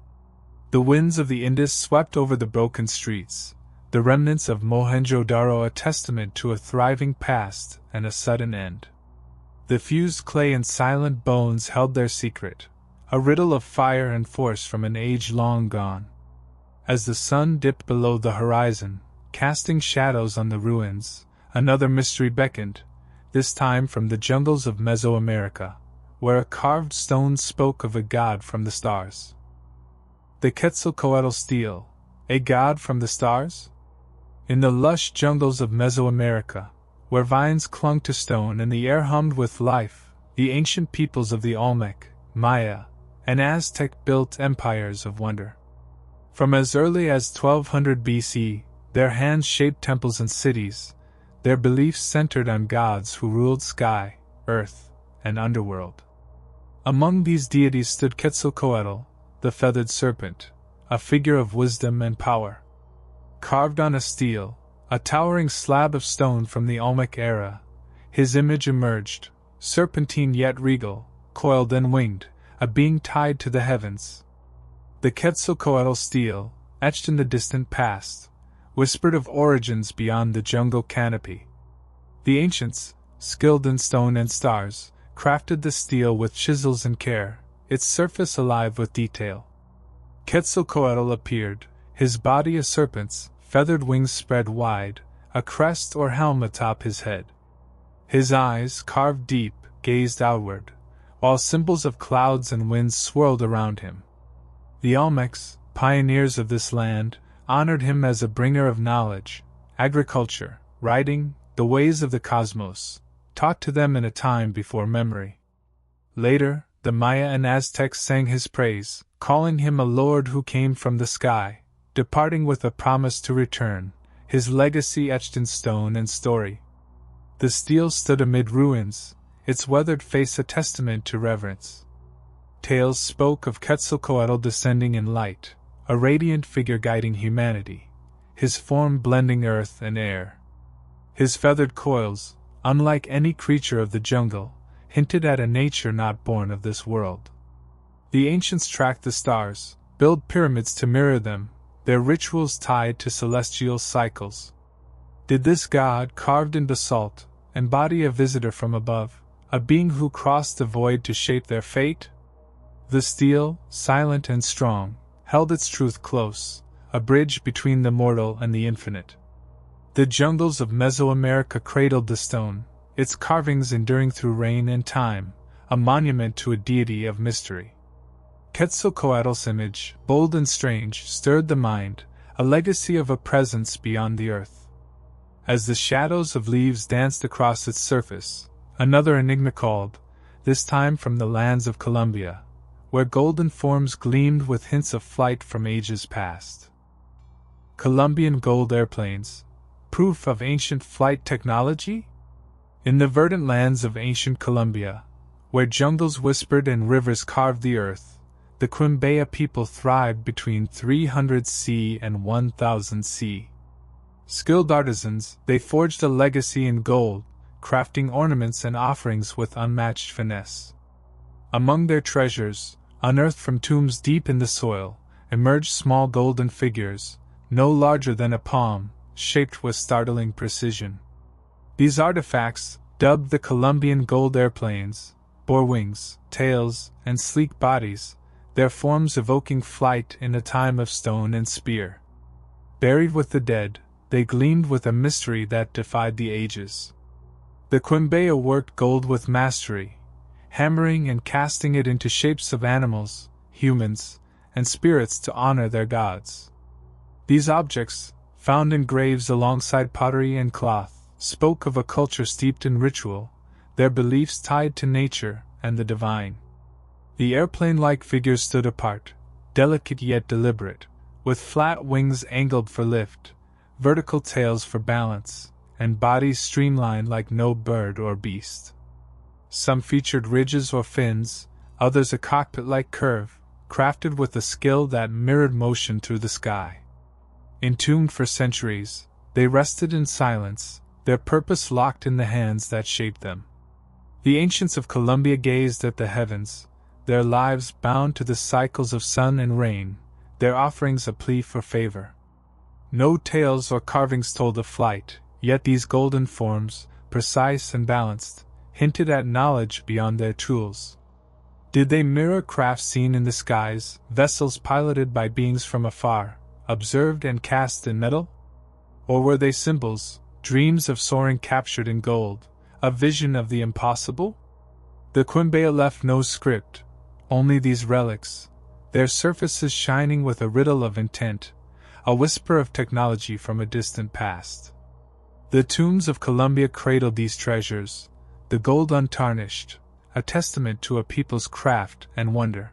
The winds of the Indus swept over the broken streets, the remnants of Mohenjo-Daro a testament to a thriving past and a sudden end. The fused clay and silent bones held their secret, a riddle of fire and force from an age long gone. As the sun dipped below the horizon, casting shadows on the ruins, another mystery beckoned, this time from the jungles of Mesoamerica, where a carved stone spoke of a god from the stars. The Quetzalcoatl stele, a god from the stars? In the lush jungles of Mesoamerica, where vines clung to stone and the air hummed with life, the ancient peoples of the Olmec, Maya, and Aztec built empires of wonder. From as early as 1200 BC, their hands shaped temples and cities, their beliefs centered on gods who ruled sky, earth, and underworld. Among these deities stood Quetzalcoatl, the feathered serpent, a figure of wisdom and power. Carved on a stele, a towering slab of stone from the Olmec era, his image emerged, serpentine yet regal, coiled and winged, a being tied to the heavens. The Quetzalcoatl stele, etched in the distant past, whispered of origins beyond the jungle canopy. The ancients, skilled in stone and stars, crafted the stele with chisels and care, its surface alive with detail. Quetzalcoatl appeared, his body a serpent's, feathered wings spread wide, a crest or helm atop his head. His eyes, carved deep, gazed outward, while symbols of clouds and winds swirled around him. The Olmecs, pioneers of this land, honored him as a bringer of knowledge, agriculture, writing, the ways of the cosmos, taught to them in a time before memory. Later, the Maya and Aztecs sang his praise, calling him a lord who came from the sky, departing with a promise to return, his legacy etched in stone and story. The stele stood amid ruins, its weathered face a testament to reverence. Tales spoke of Quetzalcoatl descending in light, a radiant figure guiding humanity, his form blending earth and air. His feathered coils, unlike any creature of the jungle, hinted at a nature not born of this world. The ancients tracked the stars, built pyramids to mirror them, their rituals tied to celestial cycles. Did this god, carved in basalt, embody a visitor from above, a being who crossed the void to shape their fate? The stele, silent and strong, held its truth close, a bridge between the mortal and the infinite. The jungles of Mesoamerica cradled the stone, its carvings enduring through rain and time, a monument to a deity of mystery. Quetzalcoatl's image, bold and strange, stirred the mind, a legacy of a presence beyond the earth. As the shadows of leaves danced across its surface, another enigma called, this time from the lands of Colombia, where golden forms gleamed with hints of flight from ages past. Colombian gold airplanes, proof of ancient flight technology? In the verdant lands of ancient Colombia, where jungles whispered and rivers carved the earth, the Quimbaya people thrived between 300 C and 1000 C. Skilled artisans, they forged a legacy in gold, crafting ornaments and offerings with unmatched finesse. Among their treasures, unearthed from tombs deep in the soil, emerged small golden figures, no larger than a palm, shaped with startling precision. These artifacts, dubbed the Colombian gold airplanes, bore wings, tails, and sleek bodies, their forms evoking flight in a time of stone and spear. Buried with the dead, they gleamed with a mystery that defied the ages. The Quimbaya worked gold with mastery, hammering and casting it into shapes of animals, humans, and spirits to honor their gods. These objects, found in graves alongside pottery and cloth, spoke of a culture steeped in ritual, their beliefs tied to nature and the divine. The airplane-like figures stood apart, delicate yet deliberate, with flat wings angled for lift, vertical tails for balance, and bodies streamlined like no bird or beast. Some featured ridges or fins, others a cockpit-like curve, crafted with a skill that mirrored motion through the sky. Entombed for centuries, they rested in silence, their purpose locked in the hands that shaped them. The ancients of Colombia gazed at the heavens, their lives bound to the cycles of sun and rain, their offerings a plea for favor. No tales or carvings told of flight, yet these golden forms, precise and balanced, hinted at knowledge beyond their tools. Did they mirror crafts seen in the skies, vessels piloted by beings from afar, observed and cast in metal? Or were they symbols, dreams of soaring captured in gold, a vision of the impossible? The Quimbaya left no script, only these relics, their surfaces shining with a riddle of intent, a whisper of technology from a distant past. The tombs of Colombia cradled these treasures, the gold untarnished, a testament to a people's craft and wonder.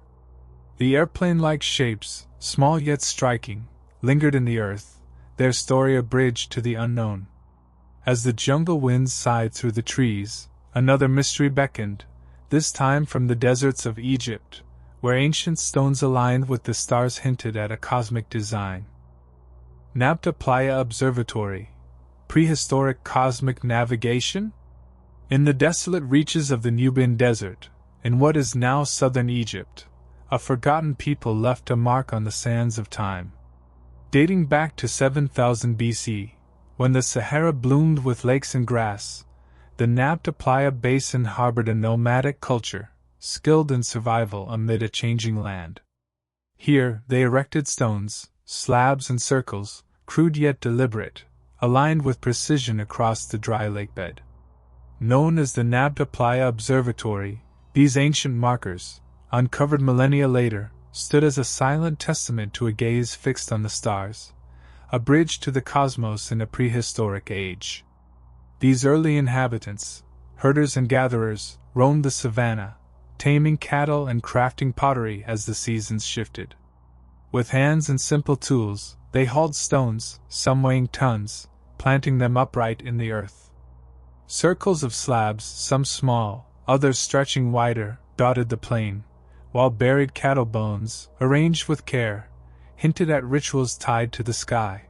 The airplane-like shapes, small yet striking, lingered in the earth, their story a bridge to the unknown. As the jungle winds sighed through the trees, another mystery beckoned, this time from the deserts of Egypt, where ancient stones aligned with the stars hinted at a cosmic design. Nabta Playa Observatory, prehistoric cosmic navigation? In the desolate reaches of the Nubian Desert, in what is now southern Egypt, a forgotten people left a mark on the sands of time. Dating back to 7000 BC, when the Sahara bloomed with lakes and grass, the Nabta Playa Basin harbored a nomadic culture, skilled in survival amid a changing land. Here, they erected stones, slabs and circles, crude yet deliberate, aligned with precision across the dry lake bed. Known as the Nabta Playa Observatory, these ancient markers, uncovered millennia later, stood as a silent testament to a gaze fixed on the stars, a bridge to the cosmos in a prehistoric age. These early inhabitants, herders and gatherers, roamed the savannah, taming cattle and crafting pottery as the seasons shifted. With hands and simple tools, they hauled stones, some weighing tons, planting them upright in the earth. Circles of slabs, some small, others stretching wider, dotted the plain, while buried cattle bones, arranged with care, hinted at rituals tied to the sky.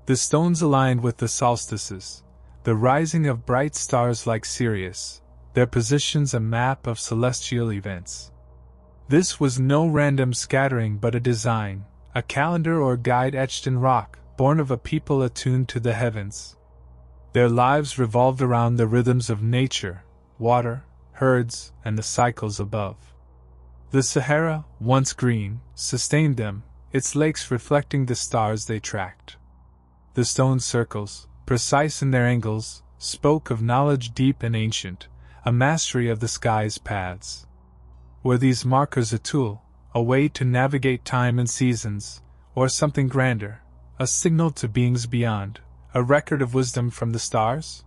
The stones aligned with the solstices, the rising of bright stars like Sirius, their positions a map of celestial events. This was no random scattering but a design, a calendar or guide etched in rock, born of a people attuned to the heavens. Their lives revolved around the rhythms of nature, water, herds, and the cycles above. The Sahara, once green, sustained them, its lakes reflecting the stars they tracked. The stone circles, precise in their angles, spoke of knowledge deep and ancient, a mastery of the sky's paths. Were these markers a tool, a way to navigate time and seasons, or something grander, a signal to beings beyond, a record of wisdom from the stars?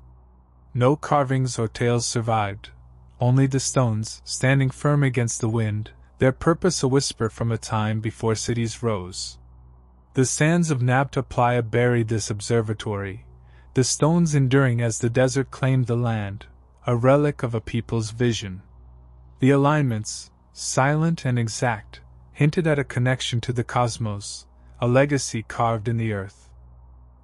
No carvings or tales survived, only the stones, standing firm against the wind, their purpose a whisper from a time before cities rose. The sands of Nabta Playa buried this observatory, the stones enduring as the desert claimed the land, a relic of a people's vision. The alignments, silent and exact, hinted at a connection to the cosmos, a legacy carved in the earth.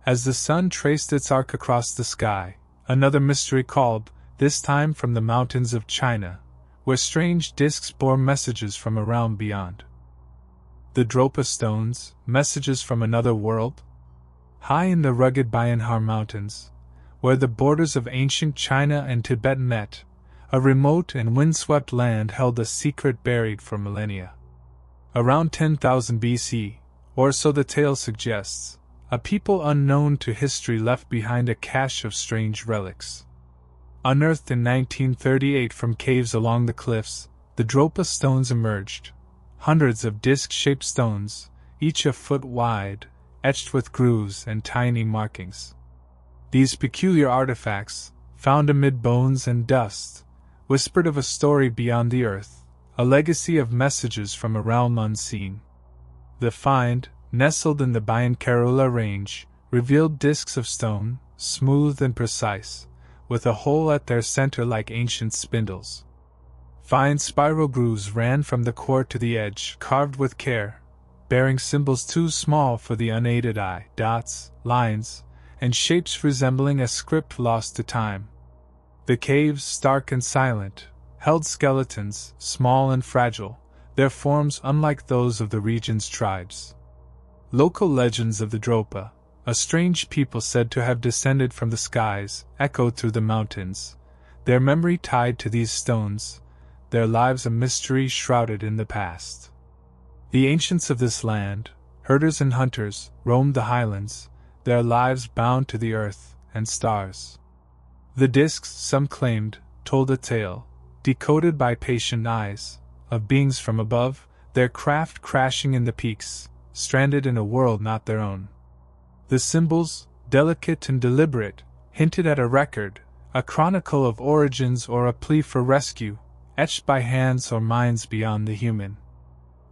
As the sun traced its arc across the sky, another mystery called, this time from the mountains of China, where strange discs bore messages from a realm beyond. The Dropa stones, messages from another world? High in the rugged Bayanhar Mountains, where the borders of ancient China and Tibet met, a remote and windswept land held a secret buried for millennia. Around 10,000 BC, or so the tale suggests, a people unknown to history left behind a cache of strange relics. Unearthed in 1938 from caves along the cliffs, the Dropa stones emerged, hundreds of disc-shaped stones, each a foot wide, etched with grooves and tiny markings. These peculiar artifacts, found amid bones and dust, whispered of a story beyond the earth, a legacy of messages from a realm unseen. The find, nestled in the Bayan range, revealed discs of stone, smooth and precise, with a hole at their center like ancient spindles. Fine spiral grooves ran from the core to the edge, carved with care, bearing symbols too small for the unaided eye, dots, lines, and shapes resembling a script lost to time. The caves, stark and silent, held skeletons, small and fragile, their forms unlike those of the region's tribes. Local legends of the Dropa, a strange people said to have descended from the skies, echoed through the mountains, their memory tied to these stones, their lives a mystery shrouded in the past. The ancients of this land, herders and hunters, roamed the highlands, their lives bound to the earth and stars. The discs, some claimed, told a tale, decoded by patient eyes, of beings from above, their craft crashing in the peaks, stranded in a world not their own. The symbols, delicate and deliberate, hinted at a record, a chronicle of origins or a plea for rescue, etched by hands or minds beyond the human.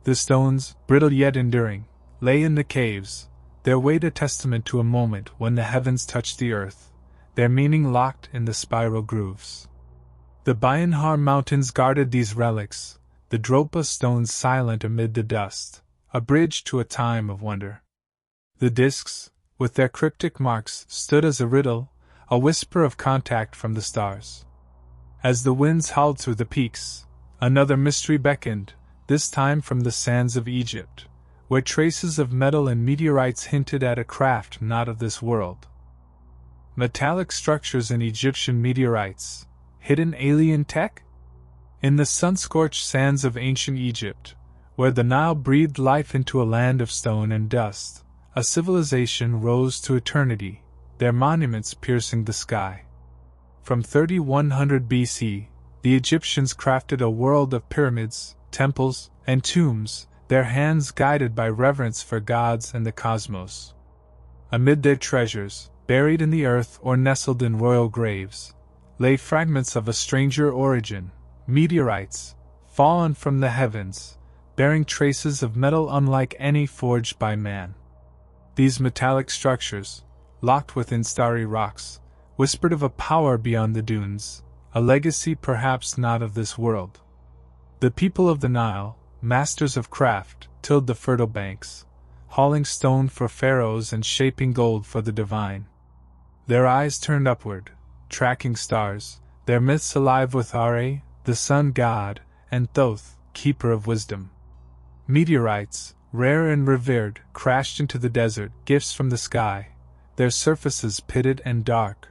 The stones, brittle yet enduring, lay in the caves, their weight a testament to a moment when the heavens touched the earth, their meaning locked in the spiral grooves. The Bayanhar Mountains guarded these relics, the Dropa stones silent amid the dust, a bridge to a time of wonder. The discs, with their cryptic marks, stood as a riddle, a whisper of contact from the stars. As the winds howled through the peaks, another mystery beckoned, this time from the sands of Egypt, where traces of metal and meteorites hinted at a craft not of this world. Metallic structures in Egyptian meteorites, hidden alien tech? In the sun-scorched sands of ancient Egypt, where the Nile breathed life into a land of stone and dust, a civilization rose to eternity, their monuments piercing the sky. From 3100 BC, the Egyptians crafted a world of pyramids, temples, and tombs, their hands guided by reverence for gods and the cosmos. Amid their treasures, buried in the earth or nestled in royal graves, lay fragments of a stranger origin, meteorites, fallen from the heavens, bearing traces of metal unlike any forged by man. These metallic structures, locked within starry rocks, whispered of a power beyond the dunes, a legacy perhaps not of this world. The people of the Nile, masters of craft, tilled the fertile banks, hauling stone for pharaohs and shaping gold for the divine. Their eyes turned upward, tracking stars, their myths alive with Ra, the sun god, and Thoth, keeper of wisdom. Meteorites, rare and revered, crashed into the desert, gifts from the sky, their surfaces pitted and dark.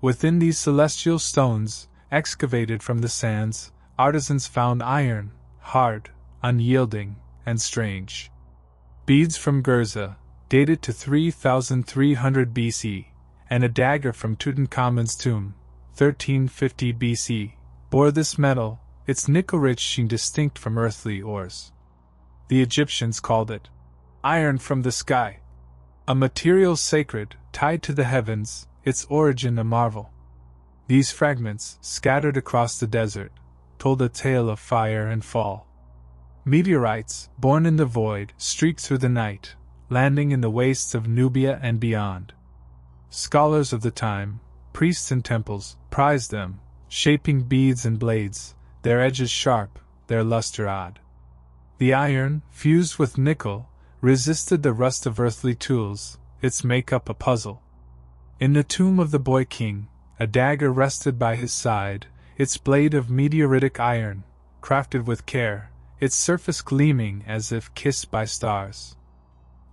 Within these celestial stones, excavated from the sands, artisans found iron, hard, unyielding, and strange. Beads from Gerza, dated to 3300 BC, and a dagger from Tutankhamun's tomb, 1350 BC, bore this metal, its nickel-rich sheen distinct from earthly ores. The Egyptians called it iron from the sky, a material sacred, tied to the heavens, its origin a marvel. These fragments, scattered across the desert, told a tale of fire and fall. Meteorites, born in the void, streaked through the night, landing in the wastes of Nubia and beyond. Scholars of the time, priests in temples, prized them, shaping beads and blades, their edges sharp, their luster odd. The iron, fused with nickel, resisted the rust of earthly tools, its makeup a puzzle. In the tomb of the boy king, a dagger rested by his side, its blade of meteoritic iron, crafted with care, its surface gleaming as if kissed by stars.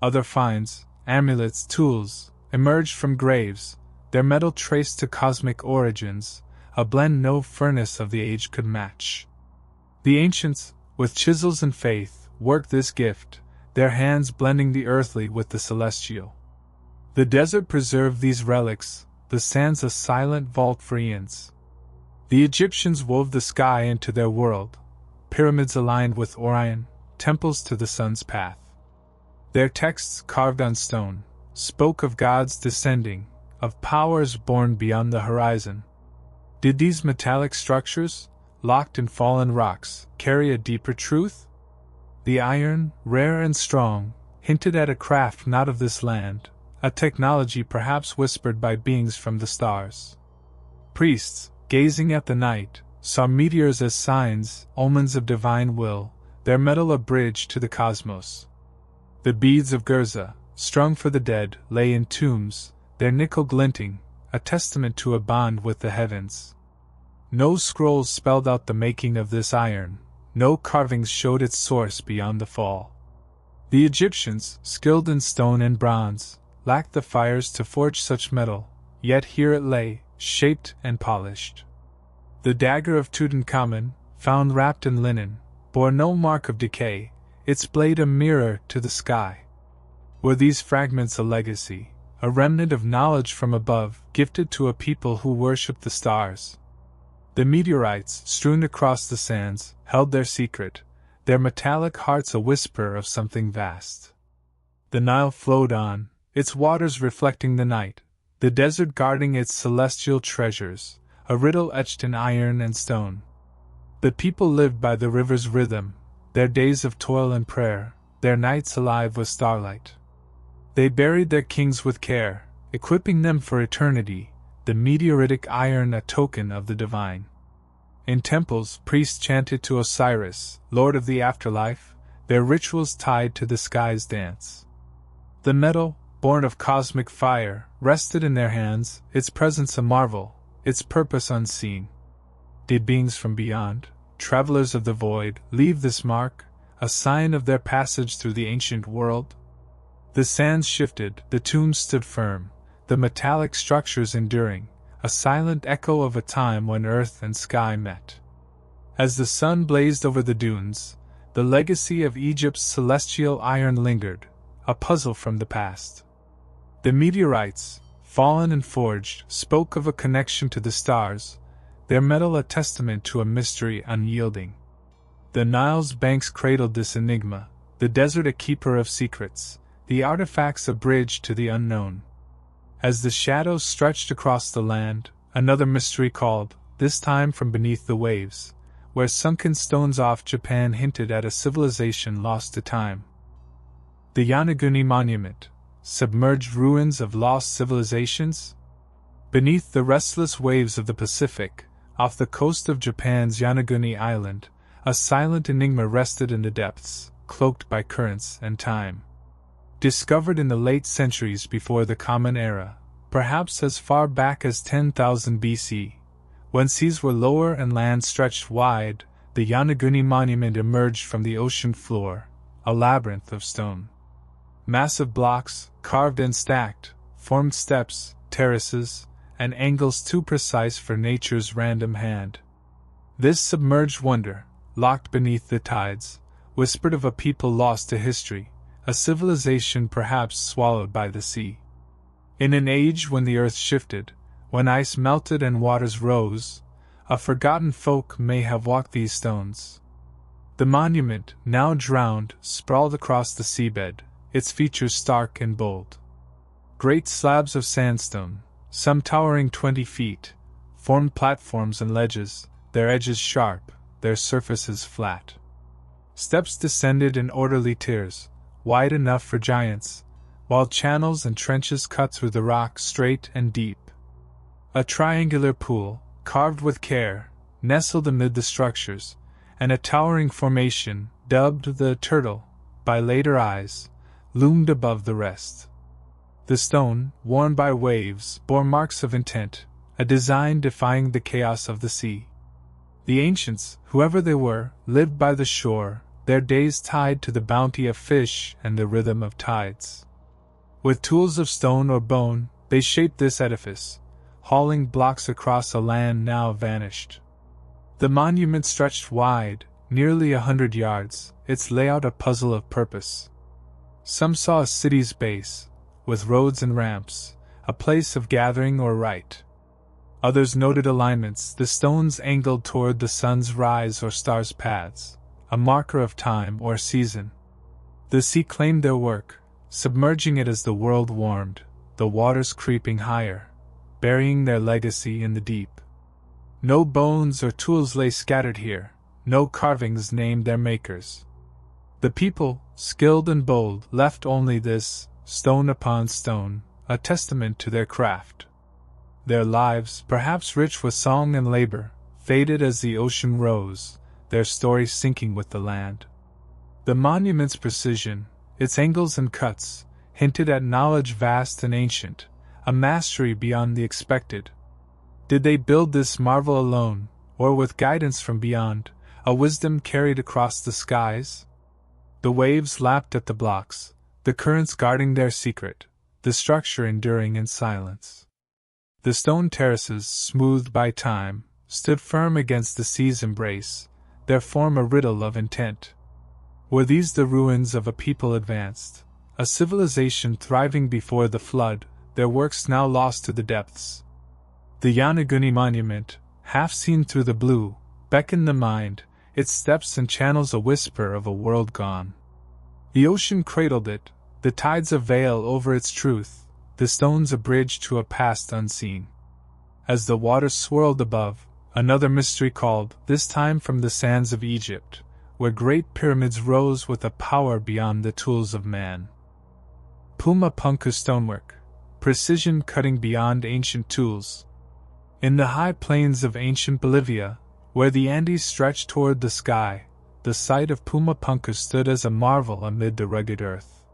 Other finds, amulets, tools, emerged from graves, their metal traced to cosmic origins, a blend no furnace of the age could match. The ancients, with chisels and faith, worked this gift, their hands blending the earthly with the celestial. The desert preserved these relics, the sands a silent vault for eons. The Egyptians wove the sky into their world, pyramids aligned with Orion, temples to the sun's path. Their texts, carved on stone, spoke of gods descending, of powers born beyond the horizon. Did these metallic structures, locked in fallen rocks, carry a deeper truth? The iron, rare and strong, hinted at a craft not of this land, a technology perhaps whispered by beings from the stars. Priests, gazing at the night, saw meteors as signs, omens of divine will, their metal a bridge to the cosmos. The beads of Gerza, strung for the dead, lay in tombs, their nickel glinting, a testament to a bond with the heavens. No scrolls spelled out the making of this iron, no carvings showed its source beyond the fall. The Egyptians, skilled in stone and bronze, lacked the fires to forge such metal, yet here it lay, shaped and polished. The dagger of Tutankhamun, found wrapped in linen, bore no mark of decay, its blade a mirror to the sky. Were these fragments a legacy, a remnant of knowledge from above, gifted to a people who worshipped the stars? The meteorites, strewn across the sands, held their secret, their metallic hearts a whisper of something vast. The Nile flowed on, its waters reflecting the night, the desert guarding its celestial treasures, a riddle etched in iron and stone. The people lived by the river's rhythm, their days of toil and prayer, their nights alive with starlight. They buried their kings with care, equipping them for eternity, the meteoritic iron a token of the divine. In temples, priests chanted to Osiris, lord of the afterlife, their rituals tied to the sky's dance. The metal, born of cosmic fire, rested in their hands, its presence a marvel, its purpose unseen. Did beings from beyond, travelers of the void, leave this mark, a sign of their passage through the ancient world? The sands shifted, the tombs stood firm, the metallic structures enduring, a silent echo of a time when earth and sky met. As the sun blazed over the dunes, the legacy of Egypt's celestial iron lingered, a puzzle from the past. The meteorites, fallen and forged, spoke of a connection to the stars, their metal a testament to a mystery unyielding. The Nile's banks cradled this enigma, the desert a keeper of secrets, the artifacts a bridge to the unknown. As the shadows stretched across the land, another mystery called, this time from beneath the waves, where sunken stones off Japan hinted at a civilization lost to time. The Yonaguni Monument, submerged ruins of lost civilizations? Beneath the restless waves of the Pacific, off the coast of Japan's Yonaguni Island, a silent enigma rested in the depths, cloaked by currents and time. Discovered in the late centuries before the Common Era, perhaps as far back as 10,000 BC, when seas were lower and land stretched wide, the Yonaguni Monument emerged from the ocean floor, a labyrinth of stone. Massive blocks, carved and stacked, formed steps, terraces, and angles too precise for nature's random hand. This submerged wonder, locked beneath the tides, whispered of a people lost to history, a civilization perhaps swallowed by the sea. In an age when the earth shifted, when ice melted and waters rose, a forgotten folk may have walked these stones. The monument, now drowned, sprawled across the seabed, its features stark and bold. Great slabs of sandstone, some towering 20 feet, formed platforms and ledges, their edges sharp, their surfaces flat. Steps descended in orderly tiers, wide enough for giants, while channels and trenches cut through the rock straight and deep. A triangular pool, carved with care, nestled amid the structures, and a towering formation, dubbed the Turtle, by later eyes, loomed above the rest. The stone, worn by waves, bore marks of intent, a design defying the chaos of the sea. The ancients, whoever they were, lived by the shore, their days tied to the bounty of fish and the rhythm of tides. With tools of stone or bone, they shaped this edifice, hauling blocks across a land now vanished. The monument stretched wide, nearly 100 yards, its layout a puzzle of purpose. Some saw a city's base, with roads and ramps, a place of gathering or rite. Others noted alignments, the stones angled toward the sun's rise or stars' paths, a marker of time or season. The sea claimed their work, submerging it as the world warmed, the waters creeping higher, burying their legacy in the deep. No bones or tools lay scattered here, no carvings named their makers. The people, skilled and bold, left only this, stone upon stone, a testament to their craft. Their lives, perhaps rich with song and labor, faded as the ocean rose, their story sinking with the land. The monument's precision, its angles and cuts, hinted at knowledge vast and ancient, a mastery beyond the expected. Did they build this marvel alone, or with guidance from beyond, a wisdom carried across the skies? The waves lapped at the blocks, the currents guarding their secret, the structure enduring in silence. The stone terraces, smoothed by time, stood firm against the sea's embrace, their form a riddle of intent. Were these the ruins of a people advanced, a civilization thriving before the flood, their works now lost to the depths? The Yonaguni Monument, half seen through the blue, beckoned the mind, its steps and channels a whisper of a world gone. The ocean cradled it, the tides a veil over its truth, the stones a bridge to a past unseen. As the waters swirled above, another mystery called, this time from the sands of Egypt, where great pyramids rose with a power beyond the tools of man. Puma Punku stonework, precision cutting beyond ancient tools. In the high plains of ancient Bolivia, where the Andes stretched toward the sky, the site of Puma Punku stood as a marvel amid the rugged earth.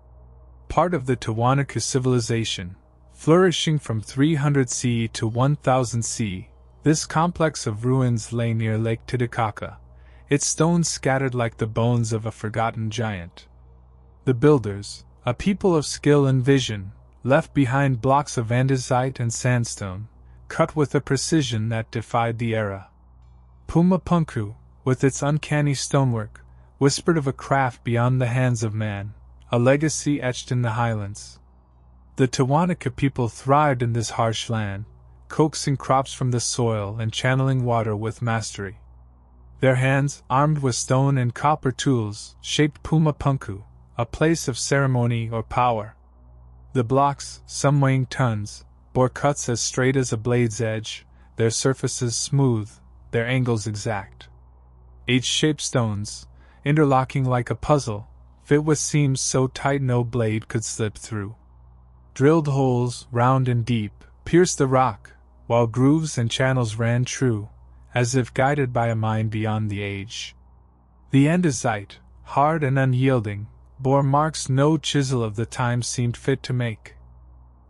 part of the Tiwanaku civilization, flourishing from 300 CE to 1000 CE. This complex of ruins lay near Lake Titicaca, its stones scattered like the bones of a forgotten giant. The builders, a people of skill and vision, left behind blocks of andesite and sandstone, cut with a precision that defied the era. Pumapunku, with its uncanny stonework, whispered of a craft beyond the hands of man, a legacy etched in the highlands. The Tiwanaku people thrived in this harsh land, coaxing crops from the soil and channeling water with mastery. Their hands, armed with stone and copper tools, shaped Pumapunku, a place of ceremony or power. The blocks, some weighing tons, bore cuts as straight as a blade's edge, their surfaces smooth, their angles exact. H-shaped stones, interlocking like a puzzle, fit with seams so tight no blade could slip through. Drilled holes, round and deep, pierced the rock, while grooves and channels ran true, as if guided by a mind beyond the age. The andesite, hard and unyielding, bore marks no chisel of the time seemed fit to make.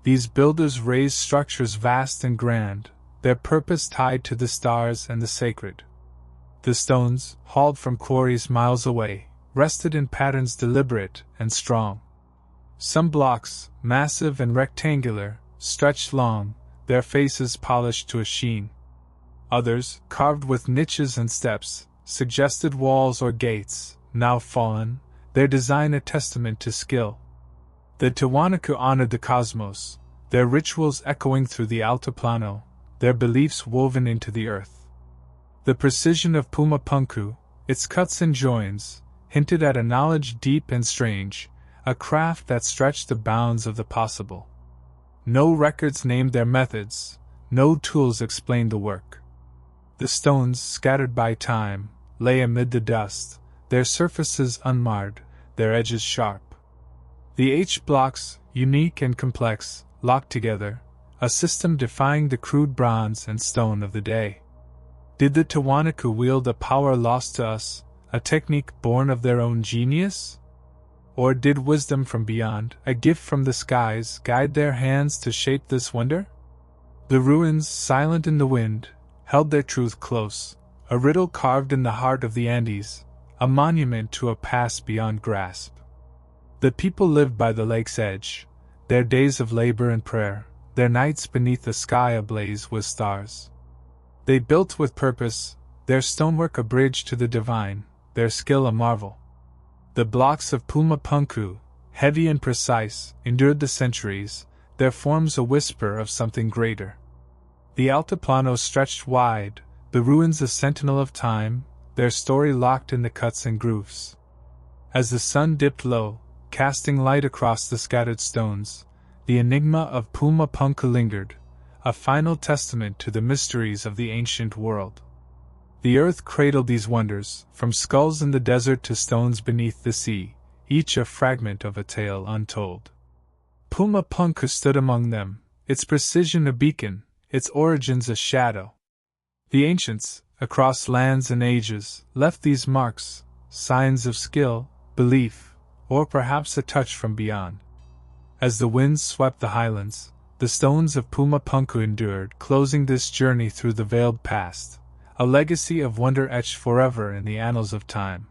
These builders raised structures vast and grand, their purpose tied to the stars and the sacred. The stones, hauled from quarries miles away, rested in patterns deliberate and strong. Some blocks, massive and rectangular, stretched long, their faces polished to a sheen. Others, carved with niches and steps, suggested walls or gates, now fallen, their design a testament to skill. The Tiwanaku honored the cosmos, their rituals echoing through the altiplano, their beliefs woven into the earth. The precision of Pumapunku, its cuts and joins, hinted at a knowledge deep and strange, a craft that stretched the bounds of the possible. No records named their methods, no tools explained the work. The stones, scattered by time, lay amid the dust, their surfaces unmarred, their edges sharp. The H-blocks, unique and complex, locked together, a system defying the crude bronze and stone of the day. Did the Tiwanaku wield a power lost to us, a technique born of their own genius? Or did wisdom from beyond, a gift from the skies, guide their hands to shape this wonder? The ruins, silent in the wind, held their truth close, a riddle carved in the heart of the Andes, a monument to a past beyond grasp. The people lived by the lake's edge, their days of labor and prayer, their nights beneath the sky ablaze with stars. They built with purpose, their stonework a bridge to the divine, their skill a marvel. The blocks of Pumapunku, heavy and precise, endured the centuries, their forms a whisper of something greater. The altiplano stretched wide, the ruins a sentinel of time, their story locked in the cuts and grooves. As the sun dipped low, casting light across the scattered stones, the enigma of Pumapunku lingered, a final testament to the mysteries of the ancient world. The earth cradled these wonders, from skulls in the desert to stones beneath the sea, each a fragment of a tale untold. Pumapunku stood among them, its precision a beacon, its origins a shadow. The ancients, across lands and ages, left these marks, signs of skill, belief, or perhaps a touch from beyond. As the winds swept the highlands, the stones of Pumapunku endured, closing this journey through the veiled past, a legacy of wonder etched forever in the annals of time.